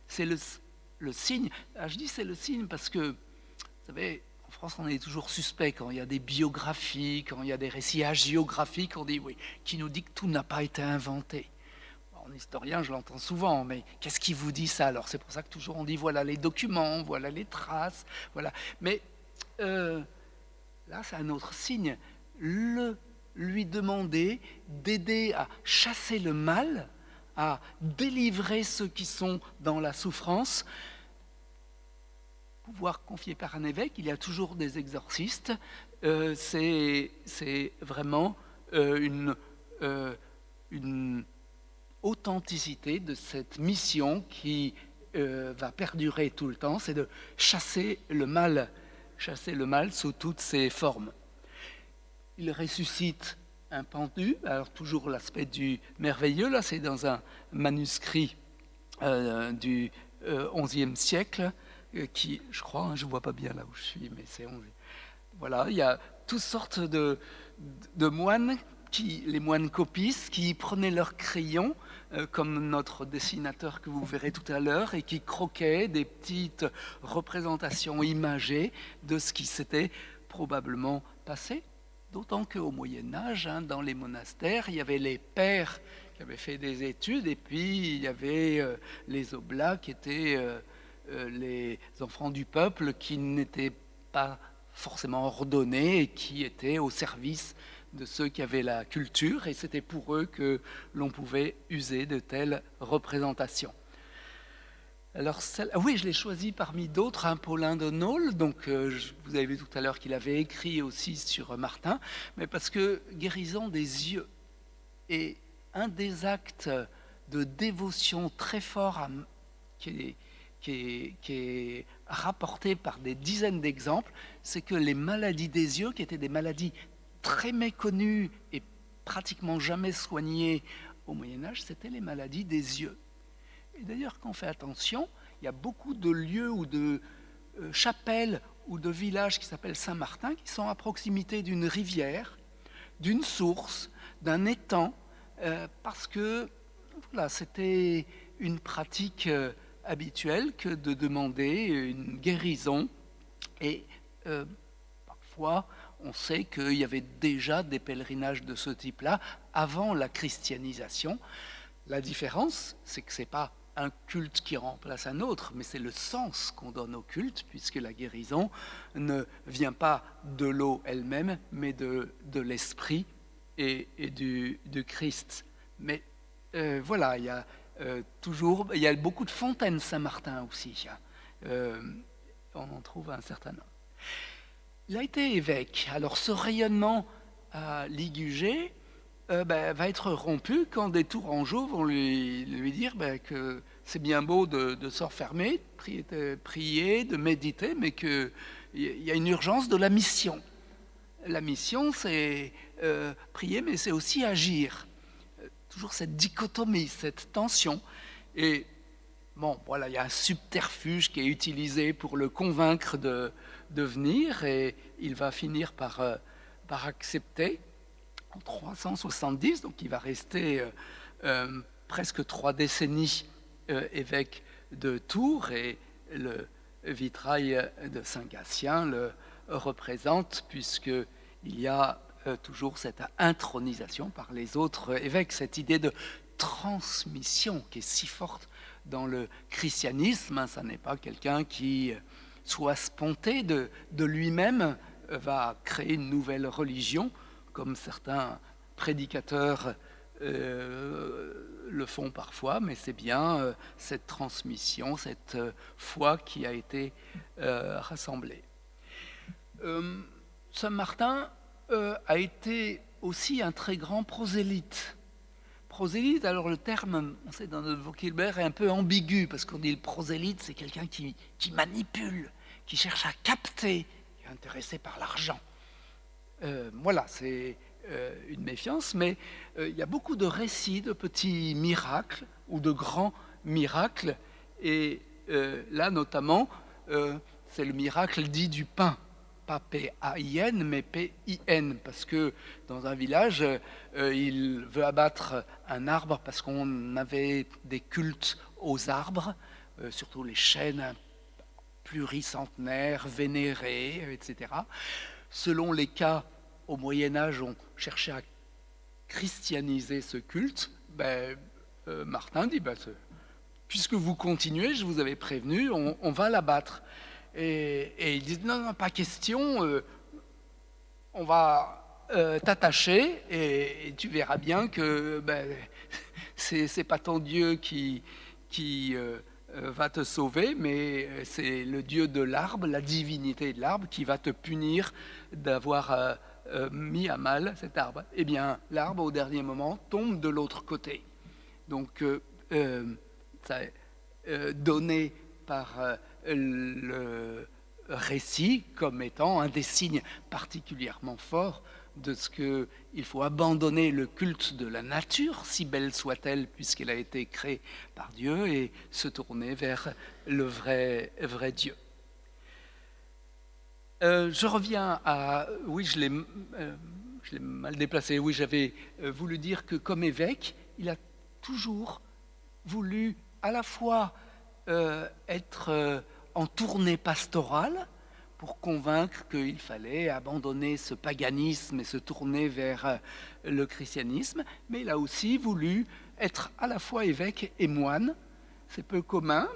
C'est le signe, je dis c'est le signe parce que, vous savez, en France on est toujours suspect quand il y a des biographies, quand il y a des récits hagiographiques, on dit oui, qui nous dit que tout n'a pas été inventé. En historien, je l'entends souvent, mais qu'est-ce qui vous dit ça? Alors c'est pour ça que toujours on dit voilà les documents, voilà les traces, voilà. Mais là, c'est un autre signe. Lui demander d'aider à chasser le mal, à délivrer ceux qui sont dans la souffrance. Pouvoir confier par un évêque, il y a toujours des exorcistes. C'est vraiment une authenticité de cette mission qui va perdurer tout le temps, c'est de chasser le mal sous toutes ses formes. Il ressuscite un pendu, alors toujours l'aspect du merveilleux, là c'est dans un manuscrit du XIe siècle, qui, je crois, je ne vois pas bien là où je suis, mais c'est... Voilà, il y a toutes sortes de moines, les moines copistes, qui prenaient leur crayon, comme notre dessinateur que vous verrez tout à l'heure, et qui croquaient des petites représentations imagées de ce qui s'était probablement passé. D'autant qu'au Moyen-Âge, dans les monastères, il y avait les pères qui avaient fait des études, et puis il y avait les oblats qui étaient les enfants du peuple qui n'étaient pas forcément ordonnés et qui étaient au service de ceux qui avaient la culture, et c'était pour eux que l'on pouvait user de telles représentations. Alors, oui, je l'ai choisi parmi d'autres, Paulin de Nole, donc vous avez vu tout à l'heure qu'il avait écrit aussi sur Martin, mais parce que guérison des yeux est un des actes de dévotion très fort qui est rapporté par des dizaines d'exemples, c'est que les maladies des yeux, qui étaient des maladies très méconnues et pratiquement jamais soignées au Moyen-Âge, c'était les maladies des yeux. Et d'ailleurs, quand on fait attention, il y a beaucoup de lieux ou de chapelles ou de villages qui s'appellent Saint-Martin, qui sont à proximité d'une rivière, d'une source, d'un étang, parce que voilà, c'était une pratique habituelle que de demander une guérison. Et parfois, on sait qu'il y avait déjà des pèlerinages de ce type-là avant la christianisation. La différence, c'est que ce n'est pas un culte qui remplace un autre, mais c'est le sens qu'on donne au culte, puisque la guérison ne vient pas de l'eau elle-même, mais de l'esprit et du Christ. Mais voilà, il y a il y a beaucoup de fontaines Saint-Martin aussi. On en trouve un certain nombre. Il a été évêque. Alors ce rayonnement à Ligugé va être rompu quand des Tourangeaux vont lui dire que c'est bien beau de se refermer, de prier, de méditer, mais qu'il y a une urgence de la mission. La mission, c'est prier, mais c'est aussi agir. Toujours cette dichotomie, cette tension. Et bon, voilà, il y a un subterfuge qui est utilisé pour le convaincre de venir, et il va finir par accepter en 370, donc il va rester presque 3 décennies évêque de Tours, et le vitrail de Saint-Gatien le représente, puisqu'il y a toujours cette intronisation par les autres évêques, cette idée de transmission qui est si forte dans le christianisme. Ça n'est pas quelqu'un qui soit sponté de lui-même, va créer une nouvelle religion, comme certains prédicateurs le font parfois, mais c'est bien cette transmission, cette foi qui a été rassemblée. Saint Martin a été aussi un très grand prosélyte. Prosélyte, alors le terme, on sait, dans notre vocabulaire, est un peu ambigu, parce qu'on dit le prosélyte, c'est quelqu'un qui manipule, qui cherche à capter, qui est intéressé par l'argent. Voilà, c'est une méfiance, mais il y a beaucoup de récits de petits miracles ou de grands miracles, et là notamment, c'est le miracle dit du pain. Pas P-A-I-N, mais P-I-N, parce que dans un village, il veut abattre un arbre parce qu'on avait des cultes aux arbres, surtout les chênes pluricentenaires, vénérés, etc. Selon les cas, au Moyen-Âge, on cherchait à christianiser ce culte. Martin dit, puisque vous continuez, je vous avais prévenu, on va l'abattre. Et ils disent non, pas question, on va t'attacher et tu verras bien que c'est pas ton Dieu qui va te sauver, mais c'est le Dieu de l'arbre, la divinité de l'arbre qui va te punir d'avoir mis à mal cet arbre. Eh bien, l'arbre, au dernier moment, tombe de l'autre côté. Donc, ça est donné par le récit comme étant un des signes particulièrement forts de ce qu'il faut abandonner le culte de la nature, si belle soit-elle, puisqu'elle a été créée par Dieu, et se tourner vers le vrai Dieu. Je reviens à... Oui, je l'ai mal déplacé. Oui, j'avais voulu dire que comme évêque, il a toujours voulu à la fois être en tournée pastorale pour convaincre qu'il fallait abandonner ce paganisme et se tourner vers le christianisme, mais il a aussi voulu être à la fois évêque et moine. C'est peu commun.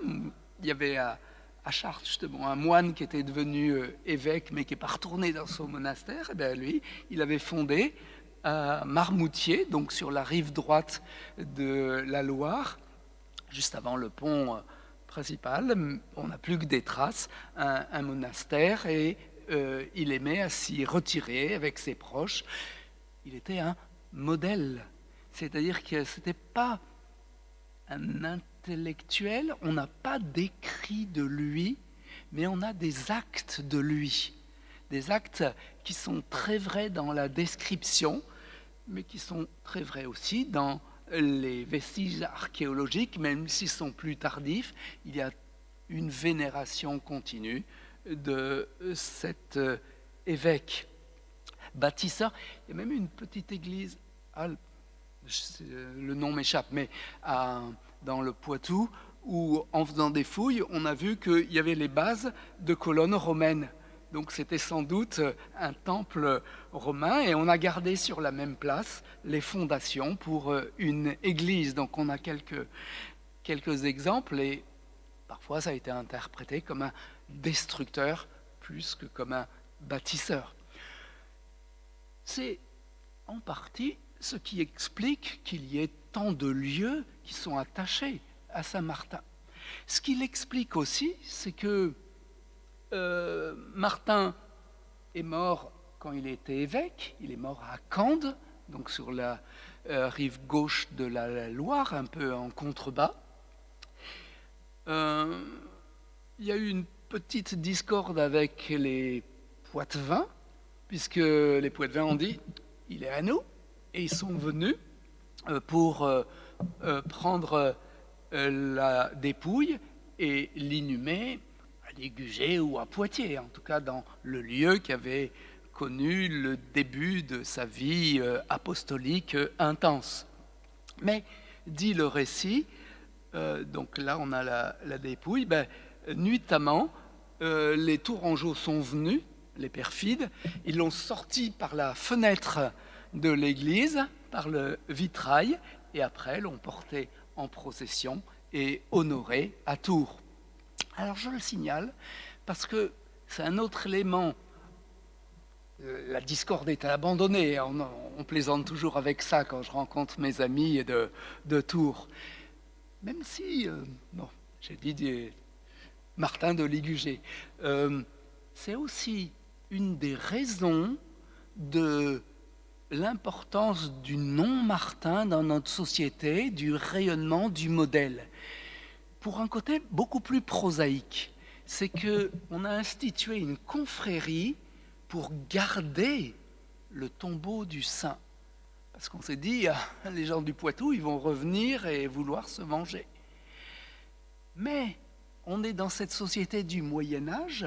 Il y avait à à Chartres, justement, un moine qui était devenu évêque, mais qui n'est pas retourné dans son monastère, et bien lui, il avait fondé à Marmoutier, donc sur la rive droite de la Loire, juste avant le pont principal, on n'a plus que des traces, un monastère, et il aimait à s'y retirer avec ses proches. Il était un modèle, c'est-à-dire que ce n'était pas un intellectuel, on n'a pas d'écrit de lui, mais on a des actes de lui. Des actes qui sont très vrais dans la description, mais qui sont très vrais aussi dans les vestiges archéologiques, même s'ils sont plus tardifs. Il y a une vénération continue de cet évêque bâtisseur. Il y a même une petite église, le nom m'échappe, mais dans le Poitou, où en faisant des fouilles, on a vu qu'il y avait les bases de colonnes romaines. Donc c'était sans doute un temple romain, et on a gardé sur la même place les fondations pour une église. Donc on a quelques exemples, et parfois ça a été interprété comme un destructeur plus que comme un bâtisseur. C'est en partie ce qui explique qu'il y ait tant de lieux qui sont attachés à Saint-Martin. Ce qu'il explique aussi, c'est que Martin est mort quand il était évêque, il est mort à Cande, donc sur la rive gauche de la Loire, un peu en contrebas. Il y a eu une petite discorde avec les Poitevins, puisque les Poitevins ont dit « il est à nous », et ils sont venus pour prendre la dépouille et l'inhumer à Ligugé ou à Poitiers, en tout cas dans le lieu qui avait connu le début de sa vie apostolique intense. Mais, dit le récit, donc là on a la dépouille, nuitamment, les Tourangeaux sont venus, les perfides, ils l'ont sorti par la fenêtre de l'église, par le vitrail, et après l'ont porté en procession et honoré à Tours. Alors je le signale parce que c'est un autre élément. La discorde est abandonnée, on plaisante toujours avec ça quand je rencontre mes amis de Tours. Même si, j'ai dit Martin de Ligugé, c'est aussi une des raisons de l'importance du nom Martin dans notre société, du rayonnement, du modèle. Pour un côté beaucoup plus prosaïque, c'est qu'on a institué une confrérie pour garder le tombeau du saint. Parce qu'on s'est dit, les gens du Poitou, ils vont revenir et vouloir se venger. Mais on est dans cette société du Moyen-Âge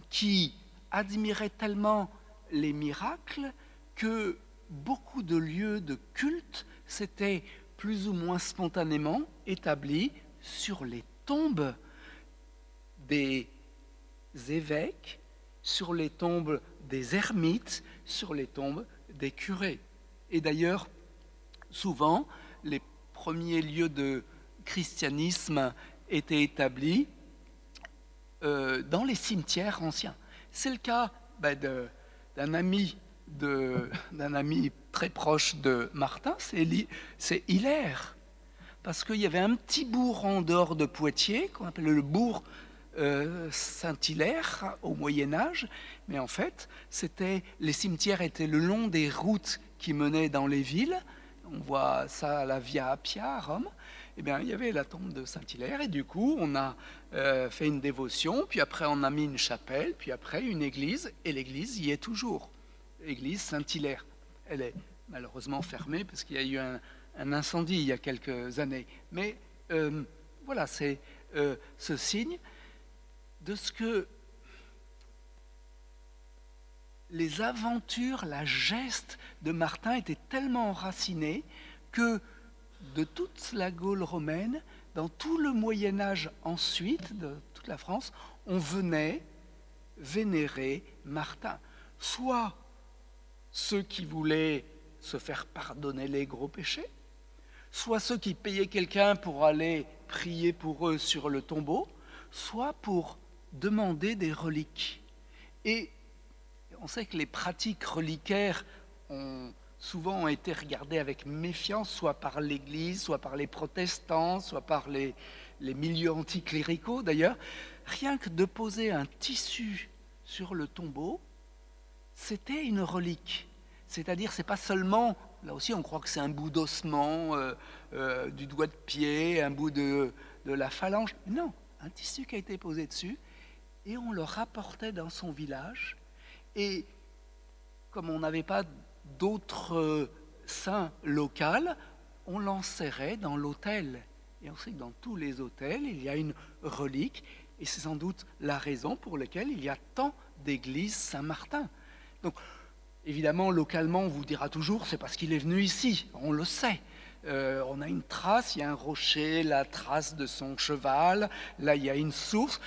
qui admirait tellement les miracles que beaucoup de lieux de culte s'étaient plus ou moins spontanément établis sur les tombes des évêques, sur les tombes des ermites, sur les tombes des curés. Et d'ailleurs, souvent, les premiers lieux de christianisme étaient établis dans les cimetières anciens. C'est le cas d'un ami très proche de Martin, c'est Hilaire. Parce qu'il y avait un petit bourg en dehors de Poitiers, qu'on appelle le bourg Saint-Hilaire au Moyen-Âge, mais en fait, les cimetières étaient le long des routes qui menaient dans les villes. On voit ça à la Via Appia à Rome. Eh bien, il y avait la tombe de Saint-Hilaire, et du coup, on a fait une dévotion, puis après, on a mis une chapelle, puis après, une église, et l'église y est toujours. L'église Saint-Hilaire. Elle est malheureusement fermée parce qu'il y a eu un incendie il y a quelques années. Mais voilà, c'est ce signe de ce que les aventures, la geste de Martin étaient tellement enracinés que de toute la Gaule romaine, dans tout le Moyen-Âge ensuite, de toute la France, on venait vénérer Martin. Soit ceux qui voulaient se faire pardonner les gros péchés, soit ceux qui payaient quelqu'un pour aller prier pour eux sur le tombeau, soit pour demander des reliques. Et on sait que les pratiques reliquaires ont souvent été regardées avec méfiance, soit par l'Église, soit par les protestants, soit par les milieux anticléricaux d'ailleurs. Rien que de poser un tissu sur le tombeau, c'était une relique. C'est-à-dire, c'est pas seulement, là aussi on croit que c'est un bout d'ossement, du doigt de pied, un bout de la phalange. Non, un tissu qui a été posé dessus, et on le rapportait dans son village. Et comme on n'avait pas d'autres saints locaux, on l'enserrait dans l'autel. Et on sait que dans tous les autels, il y a une relique, et c'est sans doute la raison pour laquelle il y a tant d'églises Saint-Martin. Donc, évidemment, localement, on vous dira toujours, c'est parce qu'il est venu ici, on le sait. On a une trace, il y a un rocher, la trace de son cheval, là il y a une source,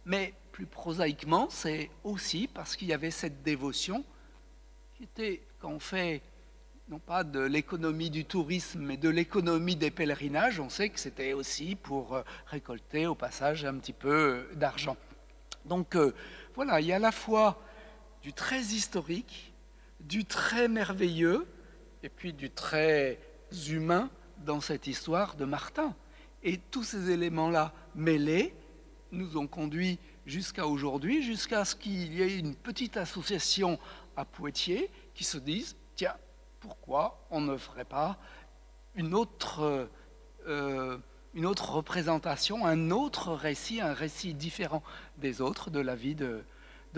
mais plus prosaïquement, c'est aussi parce qu'il y avait cette dévotion qui était, quand on fait, non pas de l'économie du tourisme, mais de l'économie des pèlerinages, on sait que c'était aussi pour récolter au passage un petit peu d'argent. Donc voilà, il y a à la fois du très historique, du très merveilleux, et puis du très humain dans cette histoire de Martin. Et tous ces éléments-là mêlés nous ont conduit jusqu'à aujourd'hui, jusqu'à ce qu'il y ait une petite association à Poitiers qui se dise, tiens, pourquoi on ne ferait pas une autre représentation, un autre récit, un récit différent des autres de la vie de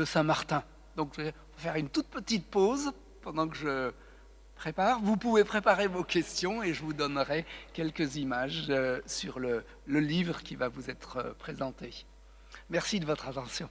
Saint-Martin. Donc je vais faire une toute petite pause pendant que je prépare. Vous pouvez préparer vos questions et je vous donnerai quelques images sur le livre qui va vous être présenté. Merci de votre attention.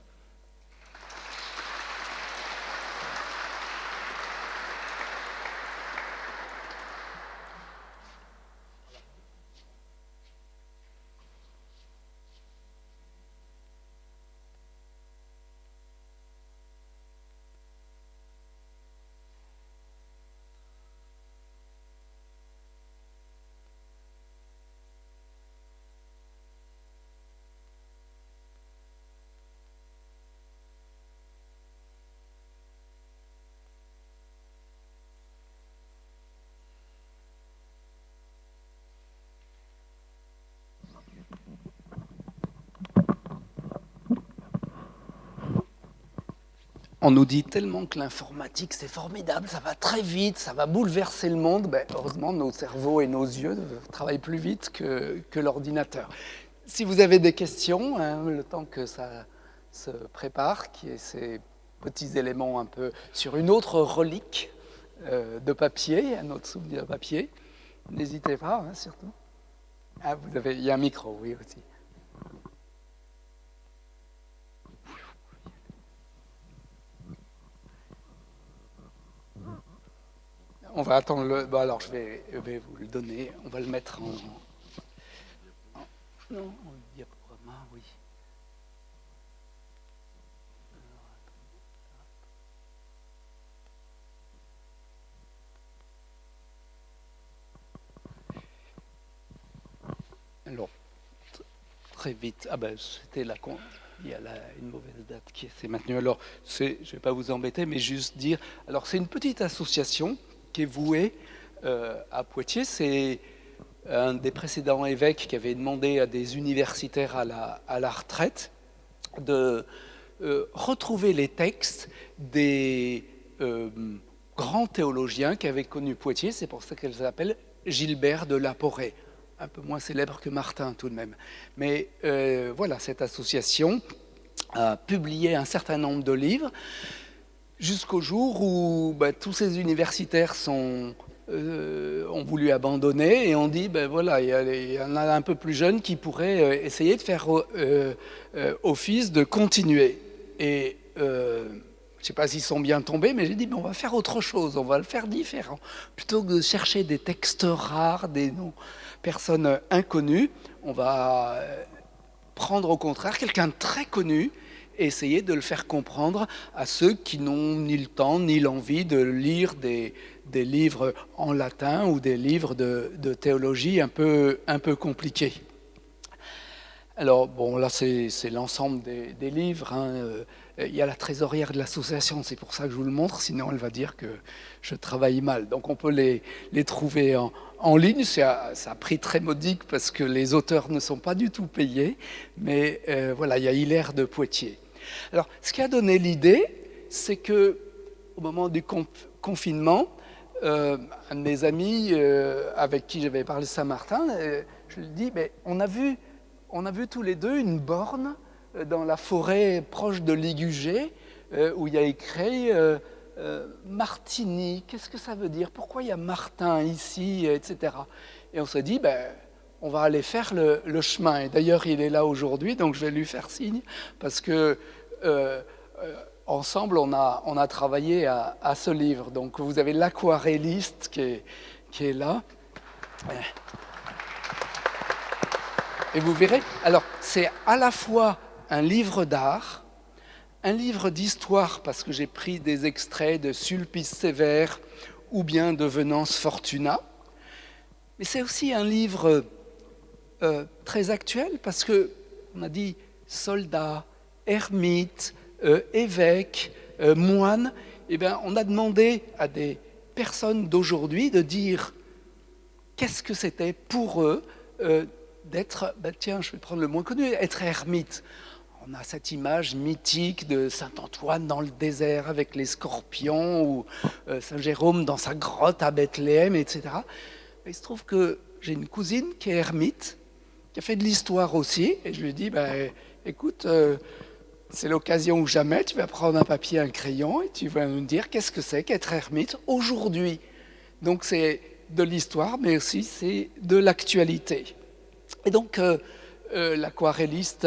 On nous dit tellement que l'informatique, c'est formidable, ça va très vite, ça va bouleverser le monde. Ben, heureusement, nos cerveaux et nos yeux travaillent plus vite que l'ordinateur. Si vous avez des questions, hein, le temps que ça se prépare, qui est ces petits éléments un peu sur une autre relique de papier, un autre souvenir de papier, n'hésitez pas, hein, surtout. Ah, il y a un micro, oui, aussi. On va attendre le... Bon, alors, je vais vous le donner. On va le mettre en diaporama, oui. Alors, très vite. Ah ben, c'était la... Il y a là une mauvaise date qui s'est maintenue. Alors, je ne vais pas vous embêter, mais juste dire... Alors, c'est une petite association qui est vouée à Poitiers. C'est un des précédents évêques qui avait demandé à des universitaires à la retraite de retrouver les textes des grands théologiens qui avaient connu Poitiers. C'est pour ça qu'elle s'appelle Gilbert de Laporée. Un peu moins célèbre que Martin tout de même. Mais voilà, cette association a publié un certain nombre de livres jusqu'au jour où tous ces universitaires ont voulu abandonner et on dit, voilà, il y en a un peu plus jeunes qui pourraient essayer de faire office de continuer. Et je ne sais pas s'ils sont bien tombés, mais j'ai dit, on va faire autre chose, on va le faire différent. Plutôt que de chercher des textes rares, des noms, personnes inconnues, on va prendre au contraire quelqu'un de très connu et essayer de le faire comprendre à ceux qui n'ont ni le temps ni l'envie de lire des livres en latin ou des livres de théologie un peu compliqués. Alors, bon, là, c'est l'ensemble des livres. Il y a la trésorière de l'association, c'est pour ça que je vous le montre, sinon elle va dire que je travaille mal. Donc, on peut les trouver en ligne. Ça a prix très modique parce que les auteurs ne sont pas du tout payés. Mais voilà, il y a Hilaire de Poitiers. Alors, ce qui a donné l'idée, c'est que au moment du confinement, un de mes amis avec qui j'avais parlé de Saint-Martin, je lui dis, mais on a vu tous les deux une borne dans la forêt proche de Ligugé où il y a écrit Martini. Qu'est-ce que ça veut dire? Pourquoi il y a Martin ici, etc. Et on s'est dit, on va aller faire le chemin. Et d'ailleurs, il est là aujourd'hui, donc je vais lui faire signe parce que ensemble, on a travaillé à ce livre. Donc, vous avez l'aquarelliste qui est là. Et vous verrez, alors c'est à la fois un livre d'art, un livre d'histoire, parce que j'ai pris des extraits de Sulpice Sévère ou bien de Venance Fortuna, mais c'est aussi un livre très actuel, parce qu'on a dit soldat, ermite, évêque, moine, et bien on a demandé à des personnes d'aujourd'hui de dire qu'est-ce que c'était pour eux d'être, tiens, je vais prendre le moins connu, être ermite. On a cette image mythique de Saint-Antoine dans le désert avec les scorpions, ou Saint-Jérôme dans sa grotte à Bethléem, etc. Mais il se trouve que j'ai une cousine qui est ermite, qui a fait de l'histoire aussi, et je lui dis, écoute, c'est l'occasion ou jamais, tu vas prendre un papier, un crayon, et tu vas nous dire qu'est-ce que c'est qu'être ermite aujourd'hui. Donc c'est de l'histoire, mais aussi c'est de l'actualité. Et donc, l'aquarelliste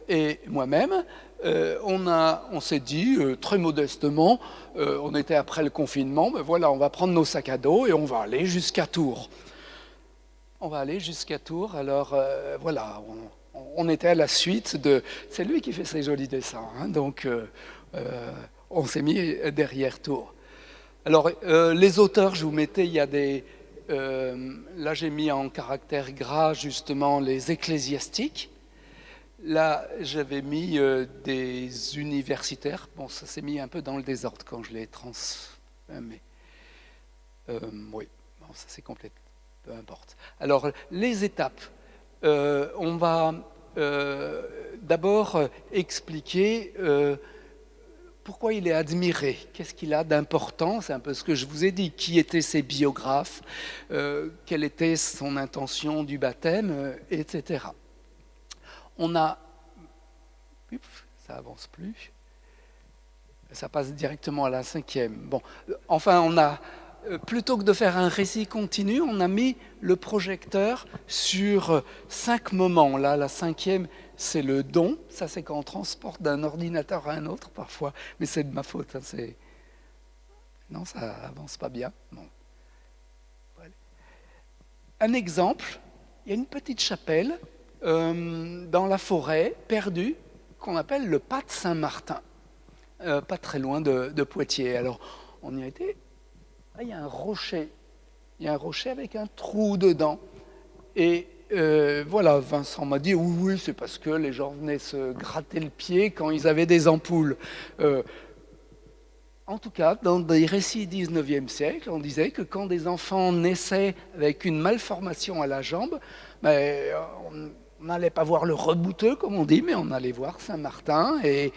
et moi-même, on s'est dit très modestement, on était après le confinement, voilà, on va prendre nos sacs à dos et on va aller jusqu'à Tours. Alors voilà, on était à la suite de... C'est lui qui fait ces jolis dessins, donc on s'est mis derrière Tours. Alors, les auteurs, je vous mettais, il y a des... là, j'ai mis en caractère gras, justement, les ecclésiastiques. Là, j'avais mis des universitaires. Bon, ça s'est mis un peu dans le désordre quand je l'ai transformé. Oui, bon, ça c'est complet. Peu importe. Alors, les étapes. On va d'abord expliquer... pourquoi il est admiré? Qu'est-ce qu'il a d'important? C'est un peu ce que je vous ai dit. Qui étaient ses biographes? Quelle était son intention du baptême, etc. On a... ça avance plus. Ça passe directement à la 5e. Bon, enfin, on a... plutôt que de faire un récit continu, on a mis le projecteur sur 5 moments. Là, la 5e, c'est le don. Ça, c'est quand on transporte d'un ordinateur à un autre, parfois. Mais c'est de ma faute. Non, ça avance pas bien. Bon. Voilà. Un exemple, il y a une petite chapelle dans la forêt, perdue, qu'on appelle le Pas de Saint-Martin. Pas très loin de Poitiers. Alors, on y a été... il y a un rocher. Il y a un rocher avec un trou dedans. Et voilà, Vincent m'a dit, oui, c'est parce que les gens venaient se gratter le pied quand ils avaient des ampoules. En tout cas, dans des récits du 19e siècle, on disait que quand des enfants naissaient avec une malformation à la jambe, on n'allait pas voir le rebouteux, comme on dit, mais on allait voir Saint-Martin. Et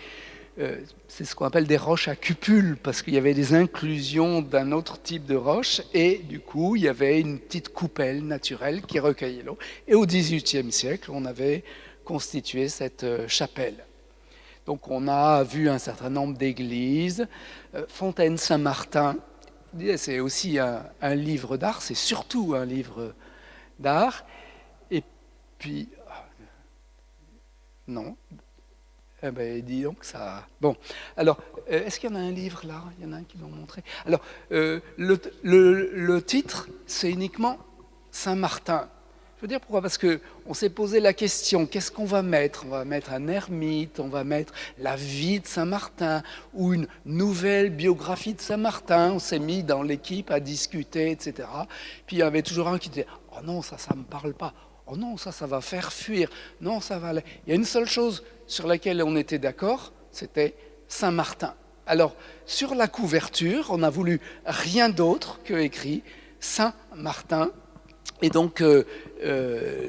c'est ce qu'on appelle des roches à cupules, parce qu'il y avait des inclusions d'un autre type de roche, et du coup, il y avait une petite coupelle naturelle qui recueillait l'eau. Et au XVIIIe siècle, on avait constitué cette chapelle. Donc on a vu un certain nombre d'églises. Fontaine Saint-Martin, c'est aussi un livre d'art, c'est surtout un livre d'art. Et puis, non, dis donc ça... Bon, alors, est-ce qu'il y en a un livre là? Il y en a un qui va me montrer. Alors, le titre, c'est uniquement Saint-Martin. Je veux dire pourquoi? Parce qu'on s'est posé la question, qu'est-ce qu'on va mettre? On va mettre un ermite, on va mettre la vie de Saint-Martin, ou une nouvelle biographie de Saint-Martin. On s'est mis dans l'équipe à discuter, etc. Puis il y avait toujours un qui disait, Oh non, ça me parle pas. Oh non, ça va faire fuir. Non, ça va aller. Il y a une seule chose sur laquelle on était d'accord, c'était Saint-Martin. Alors, sur la couverture, on a voulu rien d'autre que écrit Saint-Martin. Et donc,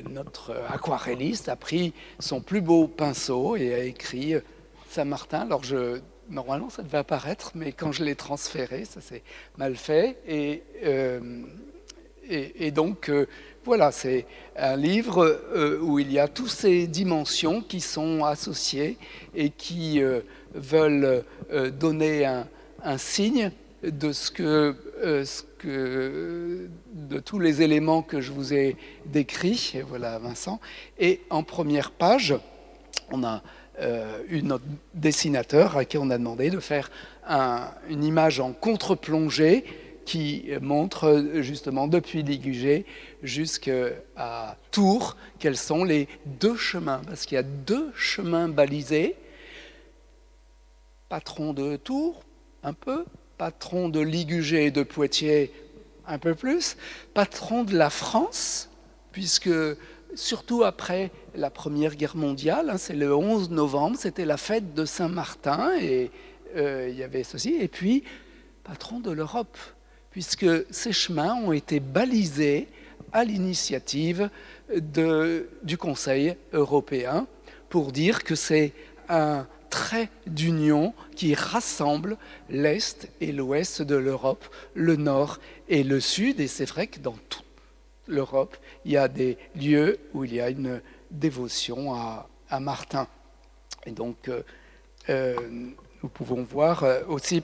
notre aquarelliste a pris son plus beau pinceau et a écrit Saint-Martin. Alors, normalement, ça devait apparaître, mais quand je l'ai transféré, ça s'est mal fait. Et donc, voilà, c'est un livre où il y a toutes ces dimensions qui sont associées et qui veulent donner un signe de de tous les éléments que je vous ai décrits. Et voilà, Vincent. Et en première page, on a eu notre dessinateur à qui on a demandé de faire une image en contre-plongée qui montre justement depuis Ligugé jusqu'à Tours quels sont les deux chemins, parce qu'il y a deux chemins balisés. Patron de Tours, un peu, patron de Ligugé et de Poitiers, un peu plus, patron de la France, puisque surtout après la Première Guerre mondiale, c'est le 11 novembre, c'était la fête de Saint-Martin, et il y avait ceci, et puis patron de l'Europe, puisque ces chemins ont été balisés à l'initiative du Conseil européen pour dire que c'est un trait d'union qui rassemble l'Est et l'Ouest de l'Europe, le Nord et le Sud. Et c'est vrai que dans toute l'Europe, il y a des lieux où il y a une dévotion à Martin. Et donc, nous pouvons voir aussi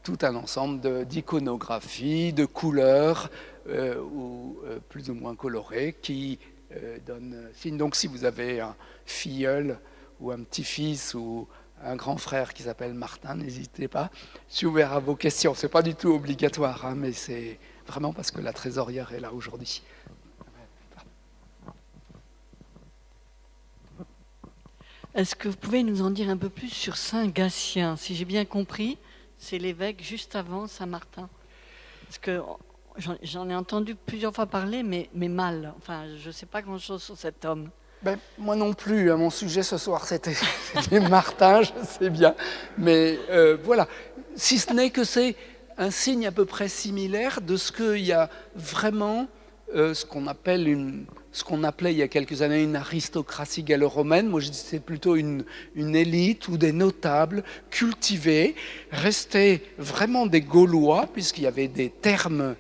tout un ensemble d'iconographies, de couleurs, ou plus ou moins colorées, qui donne signe. Donc si vous avez un filleul ou un petit-fils ou un grand frère qui s'appelle Martin, n'hésitez pas. Je suis ouvert à vos questions. Ce n'est pas du tout obligatoire, mais c'est vraiment parce que la trésorière est là aujourd'hui. Est-ce que vous pouvez nous en dire un peu plus sur Saint Gatien? Si j'ai bien compris, c'est l'évêque juste avant Saint-Martin. Parce que j'en ai entendu plusieurs fois parler, mais mal. Enfin, je ne sais pas grand-chose sur cet homme. Moi non plus. Mon sujet ce soir, c'était Martin, je sais bien. Mais voilà. Si ce n'est que c'est un signe à peu près similaire de ce qu'il y a vraiment, ce qu'on appelait il y a quelques années une aristocratie gallo-romaine. Moi, je dis c'est plutôt une élite ou des notables cultivés, restés vraiment des Gaulois, puisqu'il y avait des termes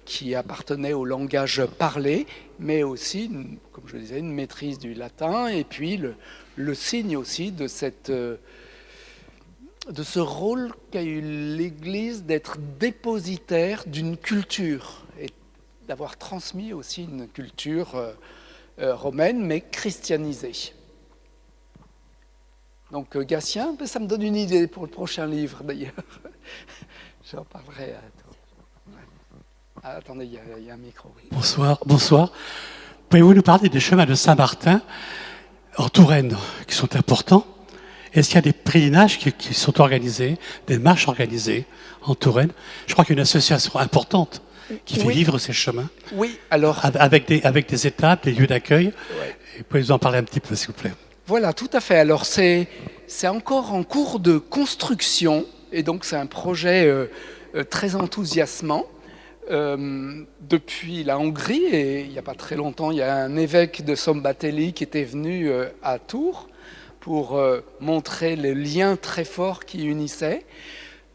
qui appartenaient au langage parlé, mais aussi, comme je le disais, une maîtrise du latin, et puis le signe aussi de ce rôle qu'a eu l'Église d'être dépositaire d'une culture, et d'avoir transmis aussi une culture romaine, mais christianisée. Donc Gatien, ça me donne une idée pour le prochain livre, d'ailleurs. J'en parlerai à toi. Ah, attendez, il y a un micro. Oui. Bonsoir. Pouvez-vous nous parler des chemins de Saint-Martin en Touraine qui sont importants? Est-ce qu'il y a des pèlerinages qui sont organisés, des marches organisées en Touraine? Je crois qu'il y a une association importante qui fait vivre ces chemins. Oui, alors... Avec des étapes, des lieux d'accueil. Ouais. Vous pouvez nous en parler un petit peu, s'il vous plaît? Voilà, tout à fait. Alors, c'est encore en cours de construction, et donc c'est un projet très enthousiasmant. Depuis la Hongrie, et il n'y a pas très longtemps, il y a un évêque de Szombathely qui était venu à Tours pour montrer les liens très forts qui unissaient.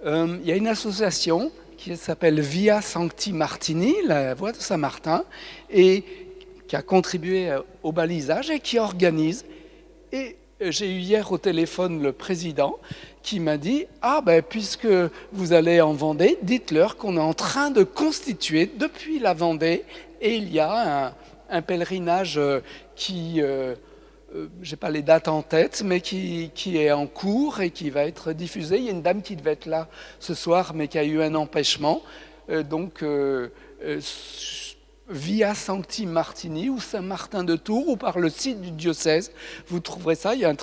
Il y a une association qui s'appelle Via Sancti Martini, la voie de Saint-Martin, et qui a contribué au balisage et qui organise. Et j'ai eu hier au téléphone le président qui m'a dit « Ah, puisque vous allez en Vendée, dites-leur qu'on est en train de constituer depuis la Vendée, et il y a un pèlerinage qui, je n'ai pas les dates en tête, mais qui est en cours et qui va être diffusé. Il y a une dame qui devait être là ce soir, mais qui a eu un empêchement. Donc, Via Sancti Martini ou Saint-Martin de Tours, ou par le site du diocèse, vous trouverez ça. Il y a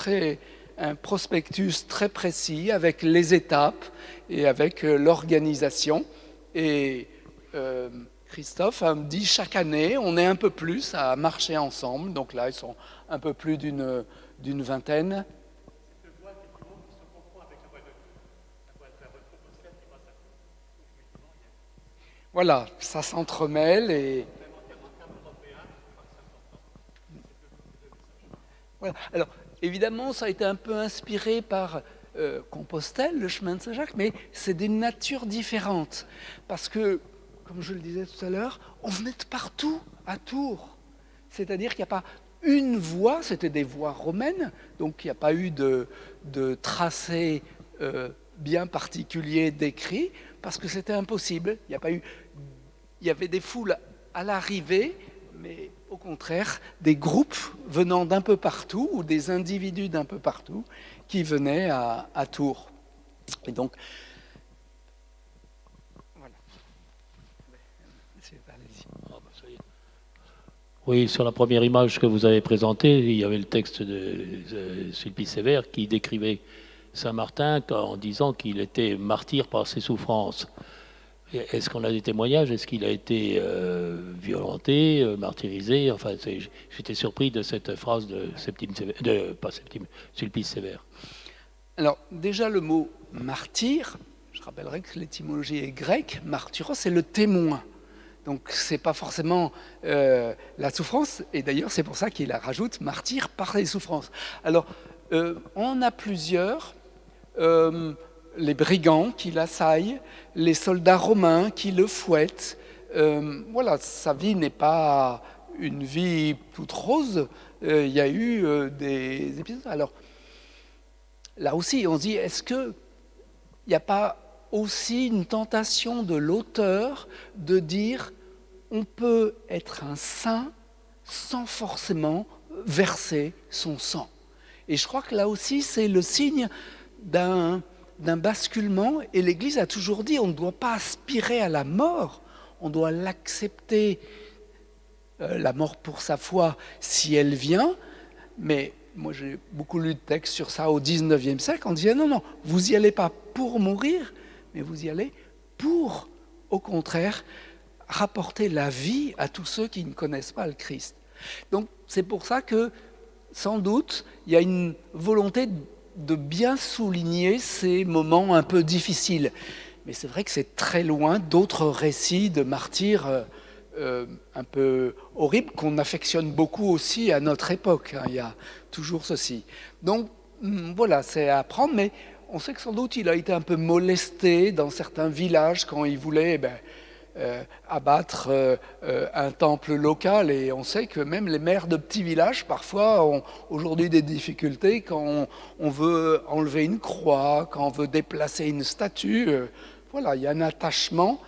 un prospectus très précis avec les étapes et avec l'organisation. Et Christophe me dit chaque année, on est un peu plus à marcher ensemble. Donc là, ils sont un peu plus d'une vingtaine. Voilà, ça s'entremêle et... Voilà. Alors, évidemment, ça a été un peu inspiré par Compostelle, le chemin de Saint-Jacques, mais c'est d'une nature différente. Parce que, comme je le disais tout à l'heure, on venait de partout à Tours. C'est-à-dire qu'il n'y a pas une voie, c'était des voies romaines, donc il n'y a pas eu de tracé bien particulier décrit, parce que c'était impossible. Il y avait des foules à l'arrivée, mais au contraire, des groupes venant d'un peu partout, ou des individus d'un peu partout, qui venaient à Tours. Et donc, voilà. Oui, sur la première image que vous avez présentée, il y avait le texte de Sulpice Sévère qui décrivait Saint-Martin en disant qu'il était martyr par ses souffrances. Est-ce qu'on a des témoignages? Est-ce qu'il a été violenté, martyrisé? Enfin, j'étais surpris de cette phrase de Sulpice Sévère. Alors, déjà, le mot martyr, je rappellerai que l'étymologie est grecque, martyros, c'est le témoin. Donc, ce n'est pas forcément la souffrance, et d'ailleurs, c'est pour ça qu'il rajoute martyr par les souffrances. Alors, on a plusieurs... les brigands qui l'assaillent, les soldats romains qui le fouettent. Voilà, sa vie n'est pas une vie toute rose. Il y a eu des épisodes. Alors, là aussi, on se dit, est-ce qu'il n'y a pas aussi une tentation de l'auteur de dire on peut être un saint sans forcément verser son sang? Et je crois que là aussi, c'est le signe d'un basculement, et l'Église a toujours dit on ne doit pas aspirer à la mort, on doit l'accepter, la mort pour sa foi si elle vient, mais moi j'ai beaucoup lu de textes sur ça au XIXe siècle, on disait non, vous n'y allez pas pour mourir, mais vous y allez pour, au contraire, rapporter la vie à tous ceux qui ne connaissent pas le Christ. Donc c'est pour ça que, sans doute, il y a une volonté de bien souligner ces moments un peu difficiles. Mais c'est vrai que c'est très loin d'autres récits de martyrs un peu horribles qu'on affectionne beaucoup aussi à notre époque. Il y a toujours ceci. Donc voilà, c'est à apprendre, mais on sait que sans doute il a été un peu molesté dans certains villages quand il voulait abattre un temple local, et on sait que même les maires de petits villages parfois ont aujourd'hui des difficultés quand on veut enlever une croix, quand on veut déplacer une statue. Voilà, il y a un attachement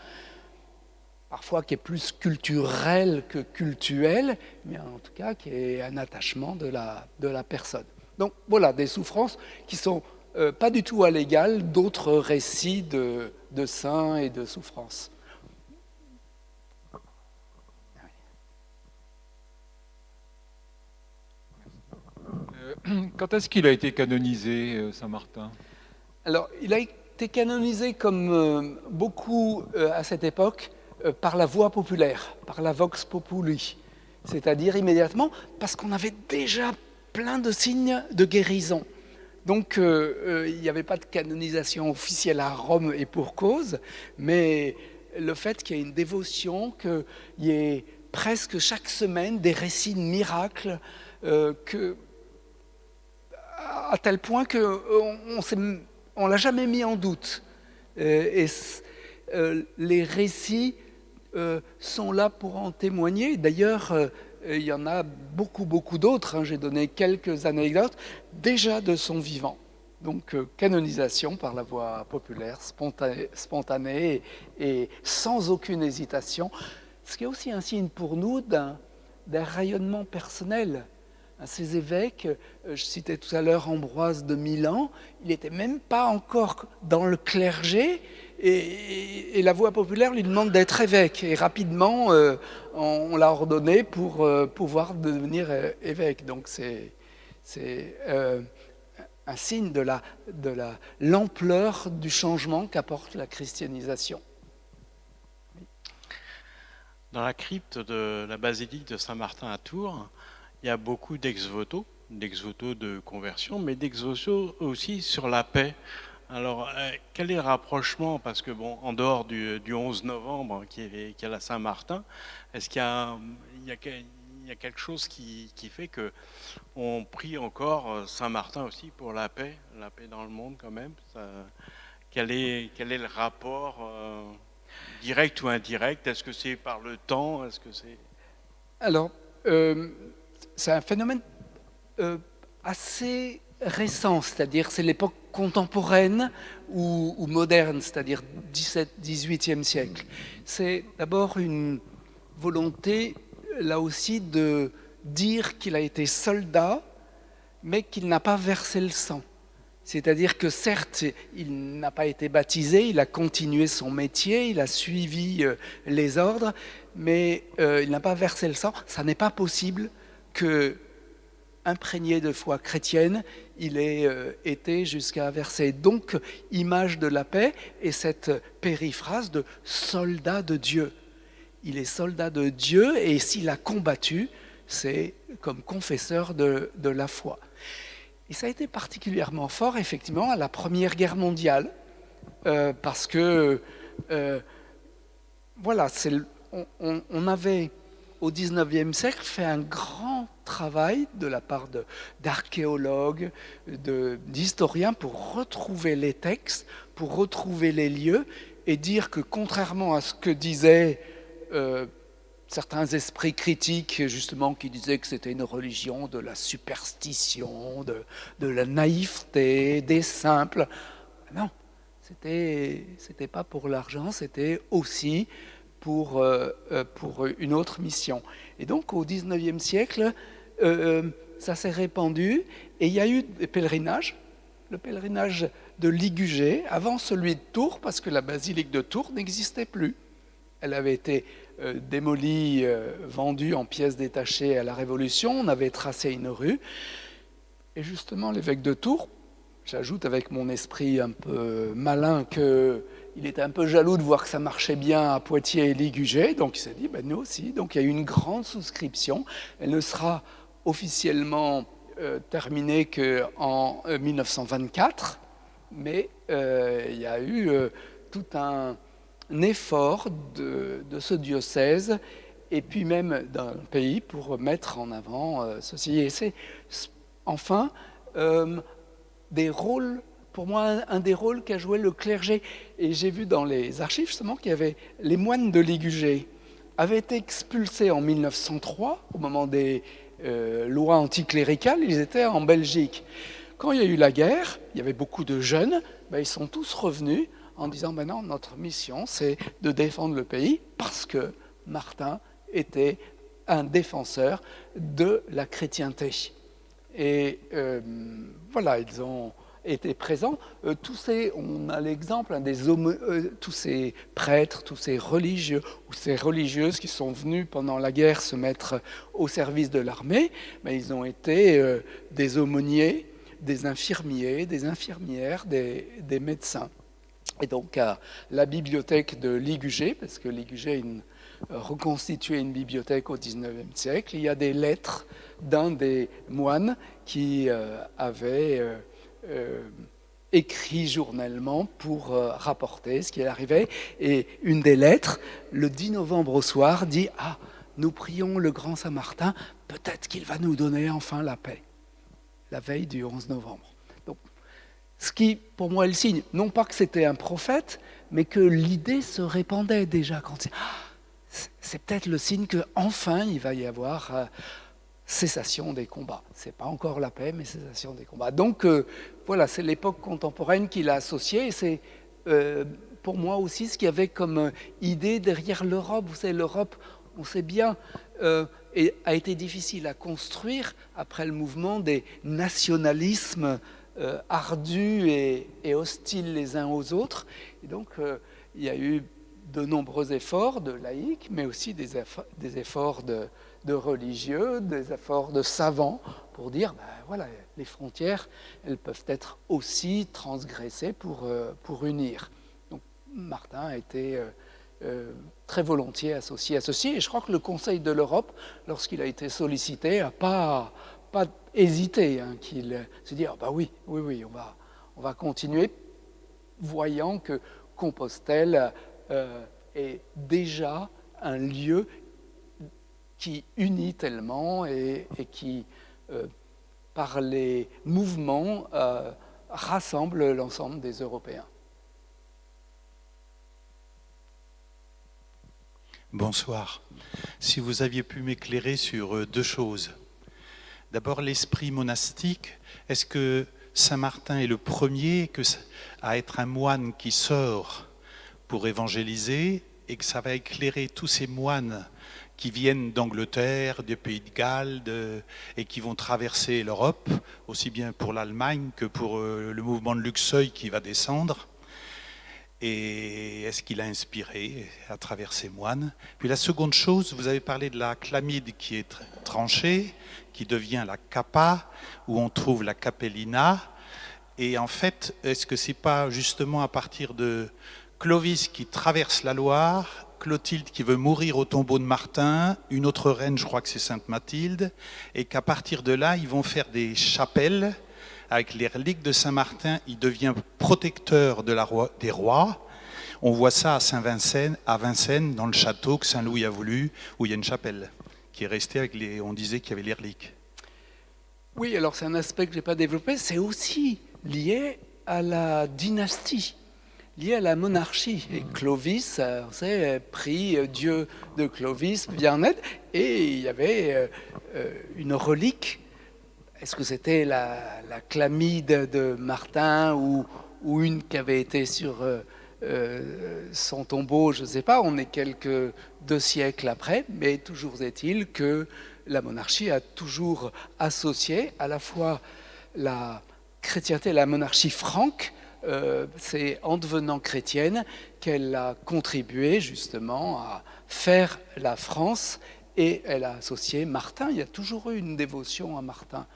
parfois qui est plus culturel que cultuel, mais en tout cas qui est un attachement de la personne. Donc voilà, des souffrances qui sont pas du tout à l'égal d'autres récits de saints et de souffrances. Quand est-ce qu'il a été canonisé, Saint-Martin? Alors, il a été canonisé comme beaucoup à cette époque par la voix populaire, par la vox populi, c'est-à-dire immédiatement parce qu'on avait déjà plein de signes de guérison. Donc, il n'y avait pas de canonisation officielle à Rome, et pour cause, mais le fait qu'il y ait une dévotion, qu'il y ait presque chaque semaine des récits de miracles, à tel point qu'on ne l'a jamais mis en doute. Les récits sont là pour en témoigner. D'ailleurs, il y en a beaucoup d'autres. J'ai donné quelques anecdotes déjà de son vivant. Donc, canonisation par la voie populaire, spontanée et sans aucune hésitation. Ce qui est aussi un signe pour nous d'un rayonnement personnel. Ces évêques, je citais tout à l'heure Ambroise de Milan, il n'était même pas encore dans le clergé, et la voix populaire lui demande d'être évêque. Et rapidement, on l'a ordonné pour pouvoir devenir évêque. Donc c'est un signe de l'ampleur du changement qu'apporte la christianisation. Dans la crypte de la basilique de Saint-Martin à Tours, il y a beaucoup d'ex-voto de conversion, mais d'ex-voto aussi sur la paix. Alors, quel est le rapprochement? Parce que, bon, en dehors du 11 novembre, qui est la Saint-Martin, est-ce qu'il y a, il y a quelque chose qui fait que on prie encore Saint-Martin aussi pour la paix dans le monde quand même? Quel est le rapport direct ou indirect? Est-ce que c'est par le temps? Est-ce que c'est... Alors, c'est un phénomène assez récent, c'est-à-dire c'est l'époque contemporaine ou moderne, c'est-à-dire 18e siècle. C'est d'abord une volonté, là aussi, de dire qu'il a été soldat, mais qu'il n'a pas versé le sang. C'est-à-dire que certes, il n'a pas été baptisé, il a continué son métier, il a suivi les ordres, mais il n'a pas versé le sang. Ça n'est pas possible que, imprégné de foi chrétienne, il ait été jusqu'à verser. Donc, image de la paix et cette périphrase de soldat de Dieu. Il est soldat de Dieu et s'il a combattu, c'est comme confesseur de la foi. Et ça a été particulièrement fort, effectivement, à la Première Guerre mondiale, parce que, voilà, on avait, au XIXe siècle, fait un grand travail de la part d'archéologues, d'historiens, pour retrouver les textes, pour retrouver les lieux, et dire que, contrairement à ce que disaient certains esprits critiques, justement, qui disaient que c'était une religion de la superstition, de la naïveté, des simples. Non, c'était pas pour l'argent, c'était aussi pour une autre mission. Et donc, au XIXe siècle, ça s'est répandu, et il y a eu des pèlerinages, le pèlerinage de Ligugé, avant celui de Tours, parce que la basilique de Tours n'existait plus. Elle avait été démolie, vendue en pièces détachées à la Révolution. On avait tracé une rue. Et justement, l'évêque de Tours, j'ajoute avec mon esprit un peu malin qu'il était un peu jaloux de voir que ça marchait bien à Poitiers et Ligugé. Donc il s'est dit, nous aussi. Donc il y a eu une grande souscription. Elle ne sera officiellement terminée qu'en 1924. Mais il y a eu tout un effort de ce diocèse et puis même d'un pays pour mettre en avant ceci. Et c'est enfin des rôles, pour moi, un des rôles qu'a joué le clergé. Et j'ai vu dans les archives justement qu'il y avait les moines de Ligugé avaient été expulsés en 1903 au moment des lois anticléricales. Ils étaient en Belgique. Quand il y a eu la guerre, il y avait beaucoup de jeunes, ils sont tous revenus en disant non, notre mission, c'est de défendre le pays parce que Martin était un défenseur de la chrétienté. Et voilà, ils ont été présents. On a l'exemple tous ces prêtres, tous ces religieux ou ces religieuses qui sont venus pendant la guerre se mettre au service de l'armée, ils ont été des aumôniers, des infirmiers, des infirmières, des médecins. Et donc à la bibliothèque de Ligugé, parce que Ligugé a reconstitué une bibliothèque au XIXe siècle, il y a des lettres d'un des moines qui avait écrit journellement pour rapporter ce qui arrivait. Et une des lettres, le 10 novembre au soir, dit « Ah, nous prions le grand Saint-Martin, peut-être qu'il va nous donner enfin la paix », la veille du 11 novembre. Ce qui, pour moi, est le signe, non pas que c'était un prophète, mais que l'idée se répandait déjà. C'est peut-être le signe qu'enfin, il va y avoir cessation des combats. Ce n'est pas encore la paix, mais cessation des combats. Donc, voilà, c'est l'époque contemporaine qu'il a associée. Et c'est, pour moi aussi, ce qu'il y avait comme idée derrière l'Europe. Vous savez, l'Europe, on sait bien, a été difficile à construire après le mouvement des nationalismes ardus et hostiles les uns aux autres. Et donc, il y a eu de nombreux efforts de laïcs, mais aussi des efforts de religieux, des efforts de savants pour dire, voilà, les frontières, elles peuvent être aussi transgressées pour unir. Donc, Martin a été très volontiers associé à ceci. Et je crois que le Conseil de l'Europe, lorsqu'il a été sollicité, n'a pas hésité, hein, qu'il s'est dit, ah bah oui, on va continuer, voyant que Compostelle est déjà un lieu qui unit tellement et qui, par les mouvements, rassemble l'ensemble des Européens. Bonsoir. Si vous aviez pu m'éclairer sur deux choses. D'abord, l'esprit monastique. Est-ce que Saint-Martin est le premier à être un moine qui sort pour évangéliser et que ça va éclairer tous ces moines qui viennent d'Angleterre, du Pays de Galles et qui vont traverser l'Europe, aussi bien pour l'Allemagne que pour le mouvement de Luxeuil qui va descendre? Et est-ce qu'il a inspiré à travers ces moines? Puis la seconde chose, vous avez parlé de la chlamyde qui est tranchée, qui devient la capa, où on trouve la capellina. Et en fait, est-ce que c'est pas justement à partir de Clovis qui traverse la Loire, Clotilde qui veut mourir au tombeau de Martin, une autre reine, je crois que c'est Sainte Mathilde, et qu'à partir de là, ils vont faire des chapelles avec les reliques de Saint-Martin, il devient protecteur des rois. On voit ça à Vincennes, dans le château que Saint-Louis a voulu, où il y a une chapelle qui est restée avec on disait qu'il y avait les reliques. Oui, alors c'est un aspect que je n'ai pas développé, c'est aussi lié à la dynastie, lié à la monarchie. Et Clovis, on sait, prie Dieu de Clovis, vient en aide, et il y avait une relique. Est-ce que c'était la chlamyde de Martin ou une qui avait été sur son tombeau? Je ne sais pas, on est quelques 2 siècles après, mais toujours est-il que la monarchie a toujours associé à la fois la chrétienté et la monarchie franque. C'est en devenant chrétienne qu'elle a contribué justement à faire la France. Et elle a associé Martin, il y a toujours eu une dévotion à Martin.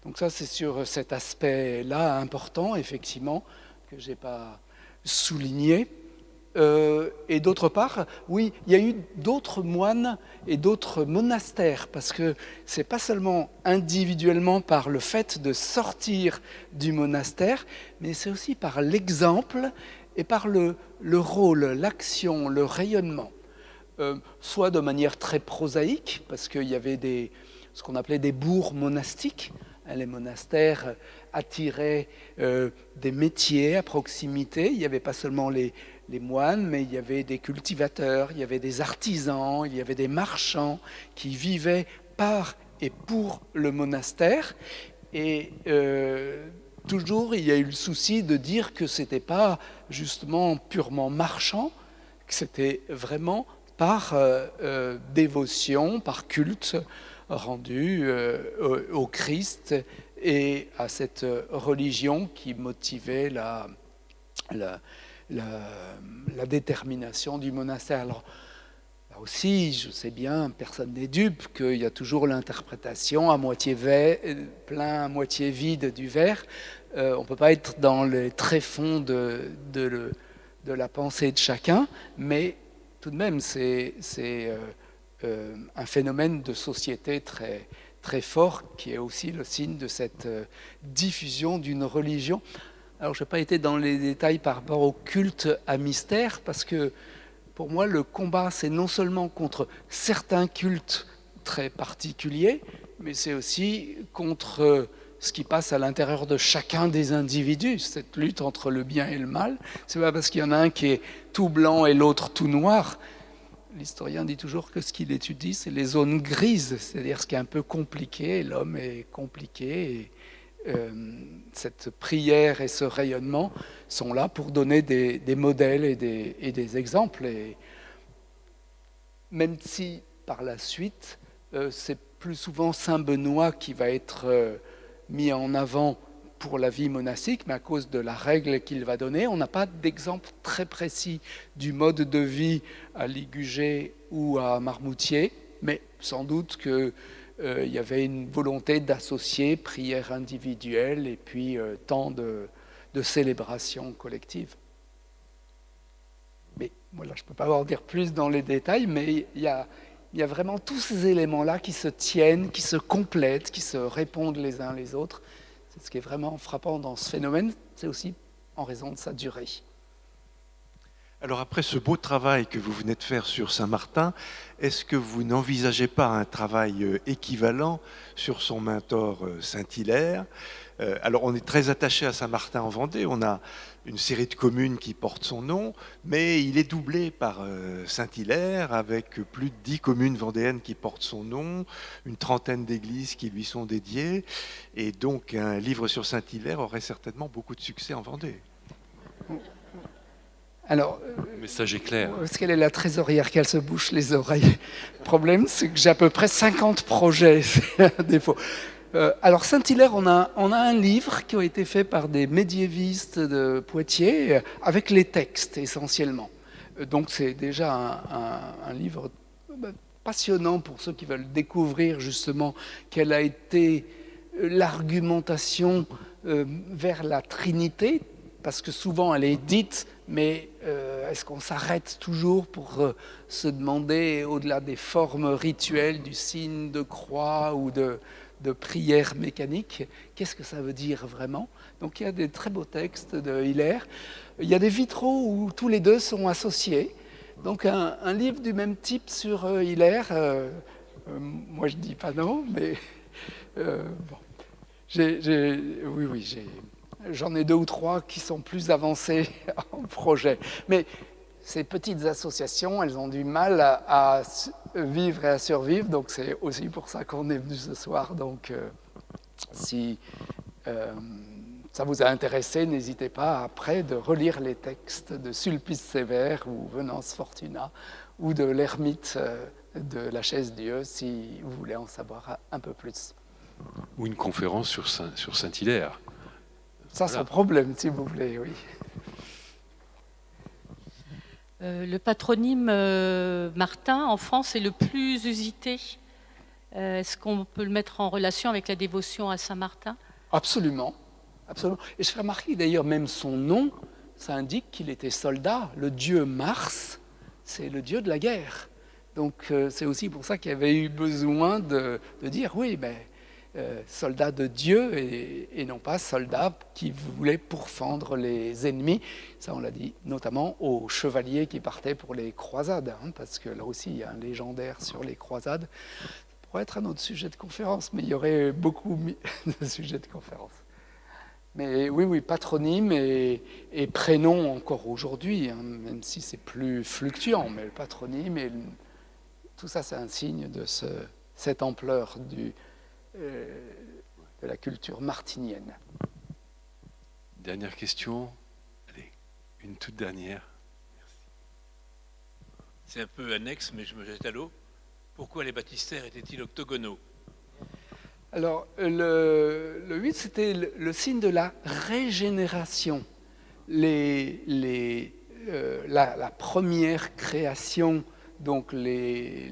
Donc ça, c'est sur cet aspect-là important, effectivement, que je n'ai pas souligné. Et d'autre part, oui, il y a eu d'autres moines et d'autres monastères, parce que ce n'est pas seulement individuellement par le fait de sortir du monastère, mais c'est aussi par l'exemple et par le rôle, l'action, le rayonnement. Soit de manière très prosaïque, parce qu'il y avait ce qu'on appelait des bourgs monastiques. Les monastères attiraient des métiers à proximité. Il n'y avait pas seulement les moines, mais il y avait des cultivateurs, il y avait des artisans, il y avait des marchands qui vivaient par et pour le monastère. Et toujours, il y a eu le souci de dire que ce n'était pas justement purement marchand, que c'était vraiment par dévotion, par culte rendu au Christ et à cette religion qui motivait la détermination du monastère. Alors, là aussi, je sais bien, personne n'est dupe, qu'il y a toujours l'interprétation à moitié plein, à moitié vide du verre. On ne peut pas être dans les tréfonds de la pensée de chacun, mais tout de même, c'est un phénomène de société très, très fort qui est aussi le signe de cette diffusion d'une religion. Alors, je n'ai pas été dans les détails par rapport au culte à mystère, parce que pour moi, le combat, c'est non seulement contre certains cultes très particuliers, mais c'est aussi contre ce qui passe à l'intérieur de chacun des individus, cette lutte entre le bien et le mal. Ce n'est pas parce qu'il y en a un qui est tout blanc et l'autre tout noir. L'historien dit toujours que ce qu'il étudie, c'est les zones grises, c'est-à-dire ce qui est un peu compliqué. L'homme est compliqué et cette prière et ce rayonnement sont là pour donner des modèles et des exemples. Et même si par la suite, c'est plus souvent Saint Benoît qui va être mis en avant pour la vie monastique, mais à cause de la règle qu'il va donner, on n'a pas d'exemple très précis du mode de vie à Ligugé ou à Marmoutier, mais sans doute qu'il y avait une volonté d'associer prière individuelle et puis temps de célébration collective. Mais voilà, je ne peux pas en dire plus dans les détails, mais il y a vraiment tous ces éléments-là qui se tiennent, qui se complètent, qui se répondent les uns les autres. C'est ce qui est vraiment frappant dans ce phénomène, c'est aussi en raison de sa durée. Alors après ce beau travail que vous venez de faire sur Saint-Martin, est-ce que vous n'envisagez pas un travail équivalent sur son mentor Saint-Hilaire? Alors on est très attaché à Saint-Martin en Vendée, on a une série de communes qui portent son nom, mais il est doublé par Saint-Hilaire avec plus de 10 communes vendéennes qui portent son nom, une trentaine d'églises qui lui sont dédiées, et donc un livre sur Saint-Hilaire aurait certainement beaucoup de succès en Vendée. Alors, le message est clair. Parce qu'elle est la trésorière qu'elle se bouche les oreilles. Le problème, c'est que j'ai à peu près 50 projets, c'est un défaut. Alors, Saint-Hilaire, on a un livre qui a été fait par des médiévistes de Poitiers, avec les textes essentiellement. Donc, c'est déjà un livre passionnant pour ceux qui veulent découvrir justement quelle a été l'argumentation vers la Trinité, parce que souvent elle est dite, mais est-ce qu'on s'arrête toujours pour se demander, au-delà des formes rituelles, du signe de croix ou de prière mécanique, qu'est-ce que ça veut dire vraiment? Donc il y a des très beaux textes de Hilaire. Il y a des vitraux où tous les deux sont associés. Donc un livre du même type sur Hilaire, moi je dis pas non, mais bon. J'en ai 2 ou 3 qui sont plus avancés en projet. Mais ces petites associations, elles ont du mal à vivre et à survivre. Donc c'est aussi pour ça qu'on est venu ce soir. Donc si ça vous a intéressé, n'hésitez pas après de relire les textes de Sulpice Sévère ou Venance Fortuna ou de l'ermite de la Chaise-Dieu si vous voulez en savoir un peu plus. Ou une conférence sur Saint-Hilaire. Ça, voilà. Sans problème, si vous voulez, oui. Le patronyme Martin, en France, est le plus usité. Est-ce qu'on peut le mettre en relation avec la dévotion à Saint-Martin? Absolument. Absolument. Et je fais remarquer d'ailleurs, même son nom, ça indique qu'il était soldat. Le dieu Mars, c'est le dieu de la guerre. Donc c'est aussi pour ça qu'il y avait eu besoin de dire, oui, mais... soldat de Dieu et non pas soldat qui voulait pourfendre les ennemis. Ça, on l'a dit notamment aux chevaliers qui partaient pour les croisades, parce que là aussi, il y a un légendaire sur les croisades. Ça pourrait être un autre sujet de conférence, mais il y aurait beaucoup de sujets de conférence. Mais oui, patronyme et prénom encore aujourd'hui, même si c'est plus fluctuant, mais le patronyme, tout ça, c'est un signe de cette ampleur de la culture martinienne. Dernière question. Allez, une toute dernière. Merci. C'est un peu annexe, mais je me jette à l'eau. Pourquoi les baptistères étaient-ils octogonaux? Alors, le 8, c'était le signe de la régénération. La première création, donc les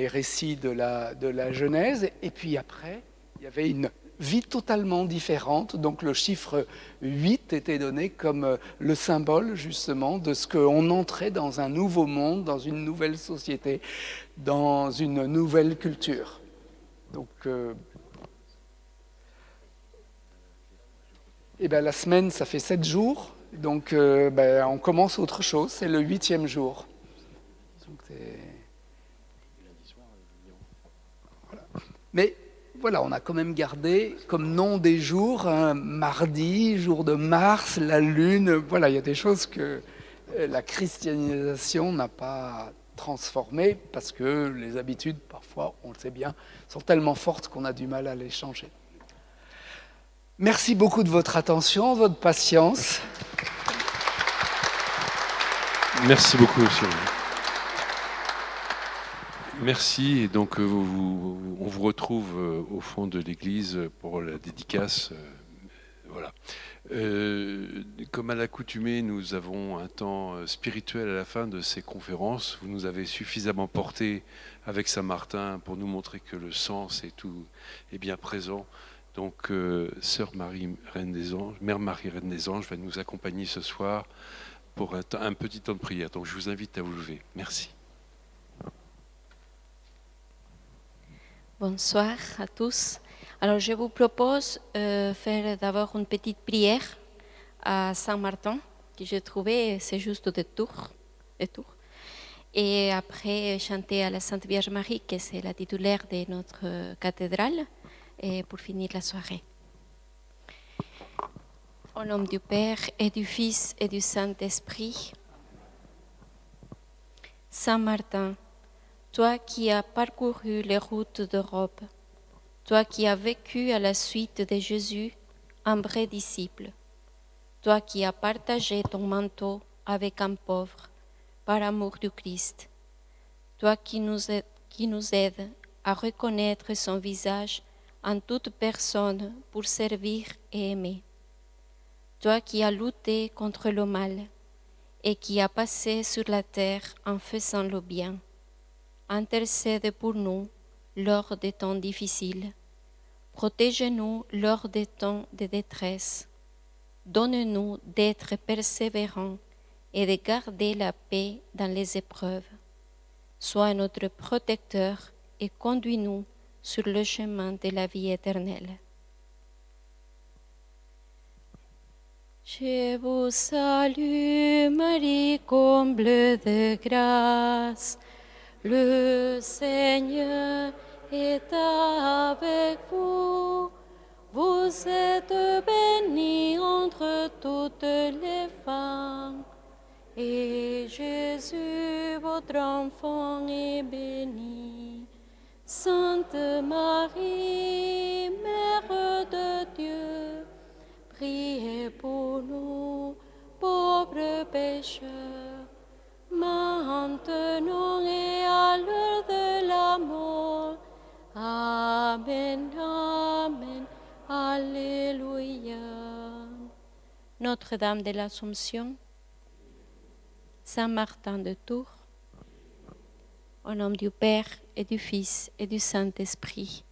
récits de la Genèse, et puis après, il y avait une vie totalement différente. Donc le chiffre 8 était donné comme le symbole justement de ce qu'on entrait dans un nouveau monde, dans une nouvelle société, dans une nouvelle culture. Donc, la semaine, ça fait 7 jours, donc on commence autre chose, c'est le 8e jour. Donc, voilà. Mais voilà, on a quand même gardé comme nom des jours, mardi, jour de Mars, la Lune. Voilà, il y a des choses que la christianisation n'a pas transformées parce que les habitudes, parfois, on le sait bien, sont tellement fortes qu'on a du mal à les changer. Merci beaucoup de votre attention, votre patience. Merci beaucoup, monsieur. Merci. Et donc, on vous retrouve au fond de l'église pour la dédicace. Voilà. Comme à l'accoutumée, nous avons un temps spirituel à la fin de ces conférences. Vous nous avez suffisamment porté avec Saint-Martin pour nous montrer que le sens et tout est bien présent. Donc, Sœur Marie, Reine des Anges, Mère Marie, Reine des Anges, va nous accompagner ce soir pour un petit temps de prière. Donc je vous invite à vous lever. Merci. Bonsoir à tous. Alors je vous propose faire d'abord une petite prière à Saint-Martin, que j'ai trouvé, c'est juste de Tours. Et après chanter à la Sainte Vierge Marie, qui c'est la titulaire de notre cathédrale, et pour finir la soirée. Au nom du Père et du Fils et du Saint-Esprit. Saint Martin, toi qui as parcouru les routes d'Europe, toi qui as vécu à la suite de Jésus, un vrai disciple, toi qui as partagé ton manteau avec un pauvre, par amour du Christ, toi qui nous aides à reconnaître son visage en toute personne pour servir et aimer, toi qui as lutté contre le mal et qui as passé sur la terre en faisant le bien, intercède pour nous lors des temps difficiles, protège-nous lors des temps de détresse, donne-nous d'être persévérants et de garder la paix dans les épreuves. Sois notre protecteur et conduis-nous sur le chemin de la vie éternelle. Je vous salue, Marie, comble de grâce. Le Seigneur est avec vous. Vous êtes bénie entre toutes les femmes. Et Jésus, votre enfant, est béni. Sainte Marie, Mère de Dieu, priez pour nous, pauvres pécheurs, maintenant et à l'heure de la mort. Amen, Amen, Alléluia. Notre-Dame de l'Assomption, Saint Martin de Tours, au nom du Père et du Fils et du Saint-Esprit.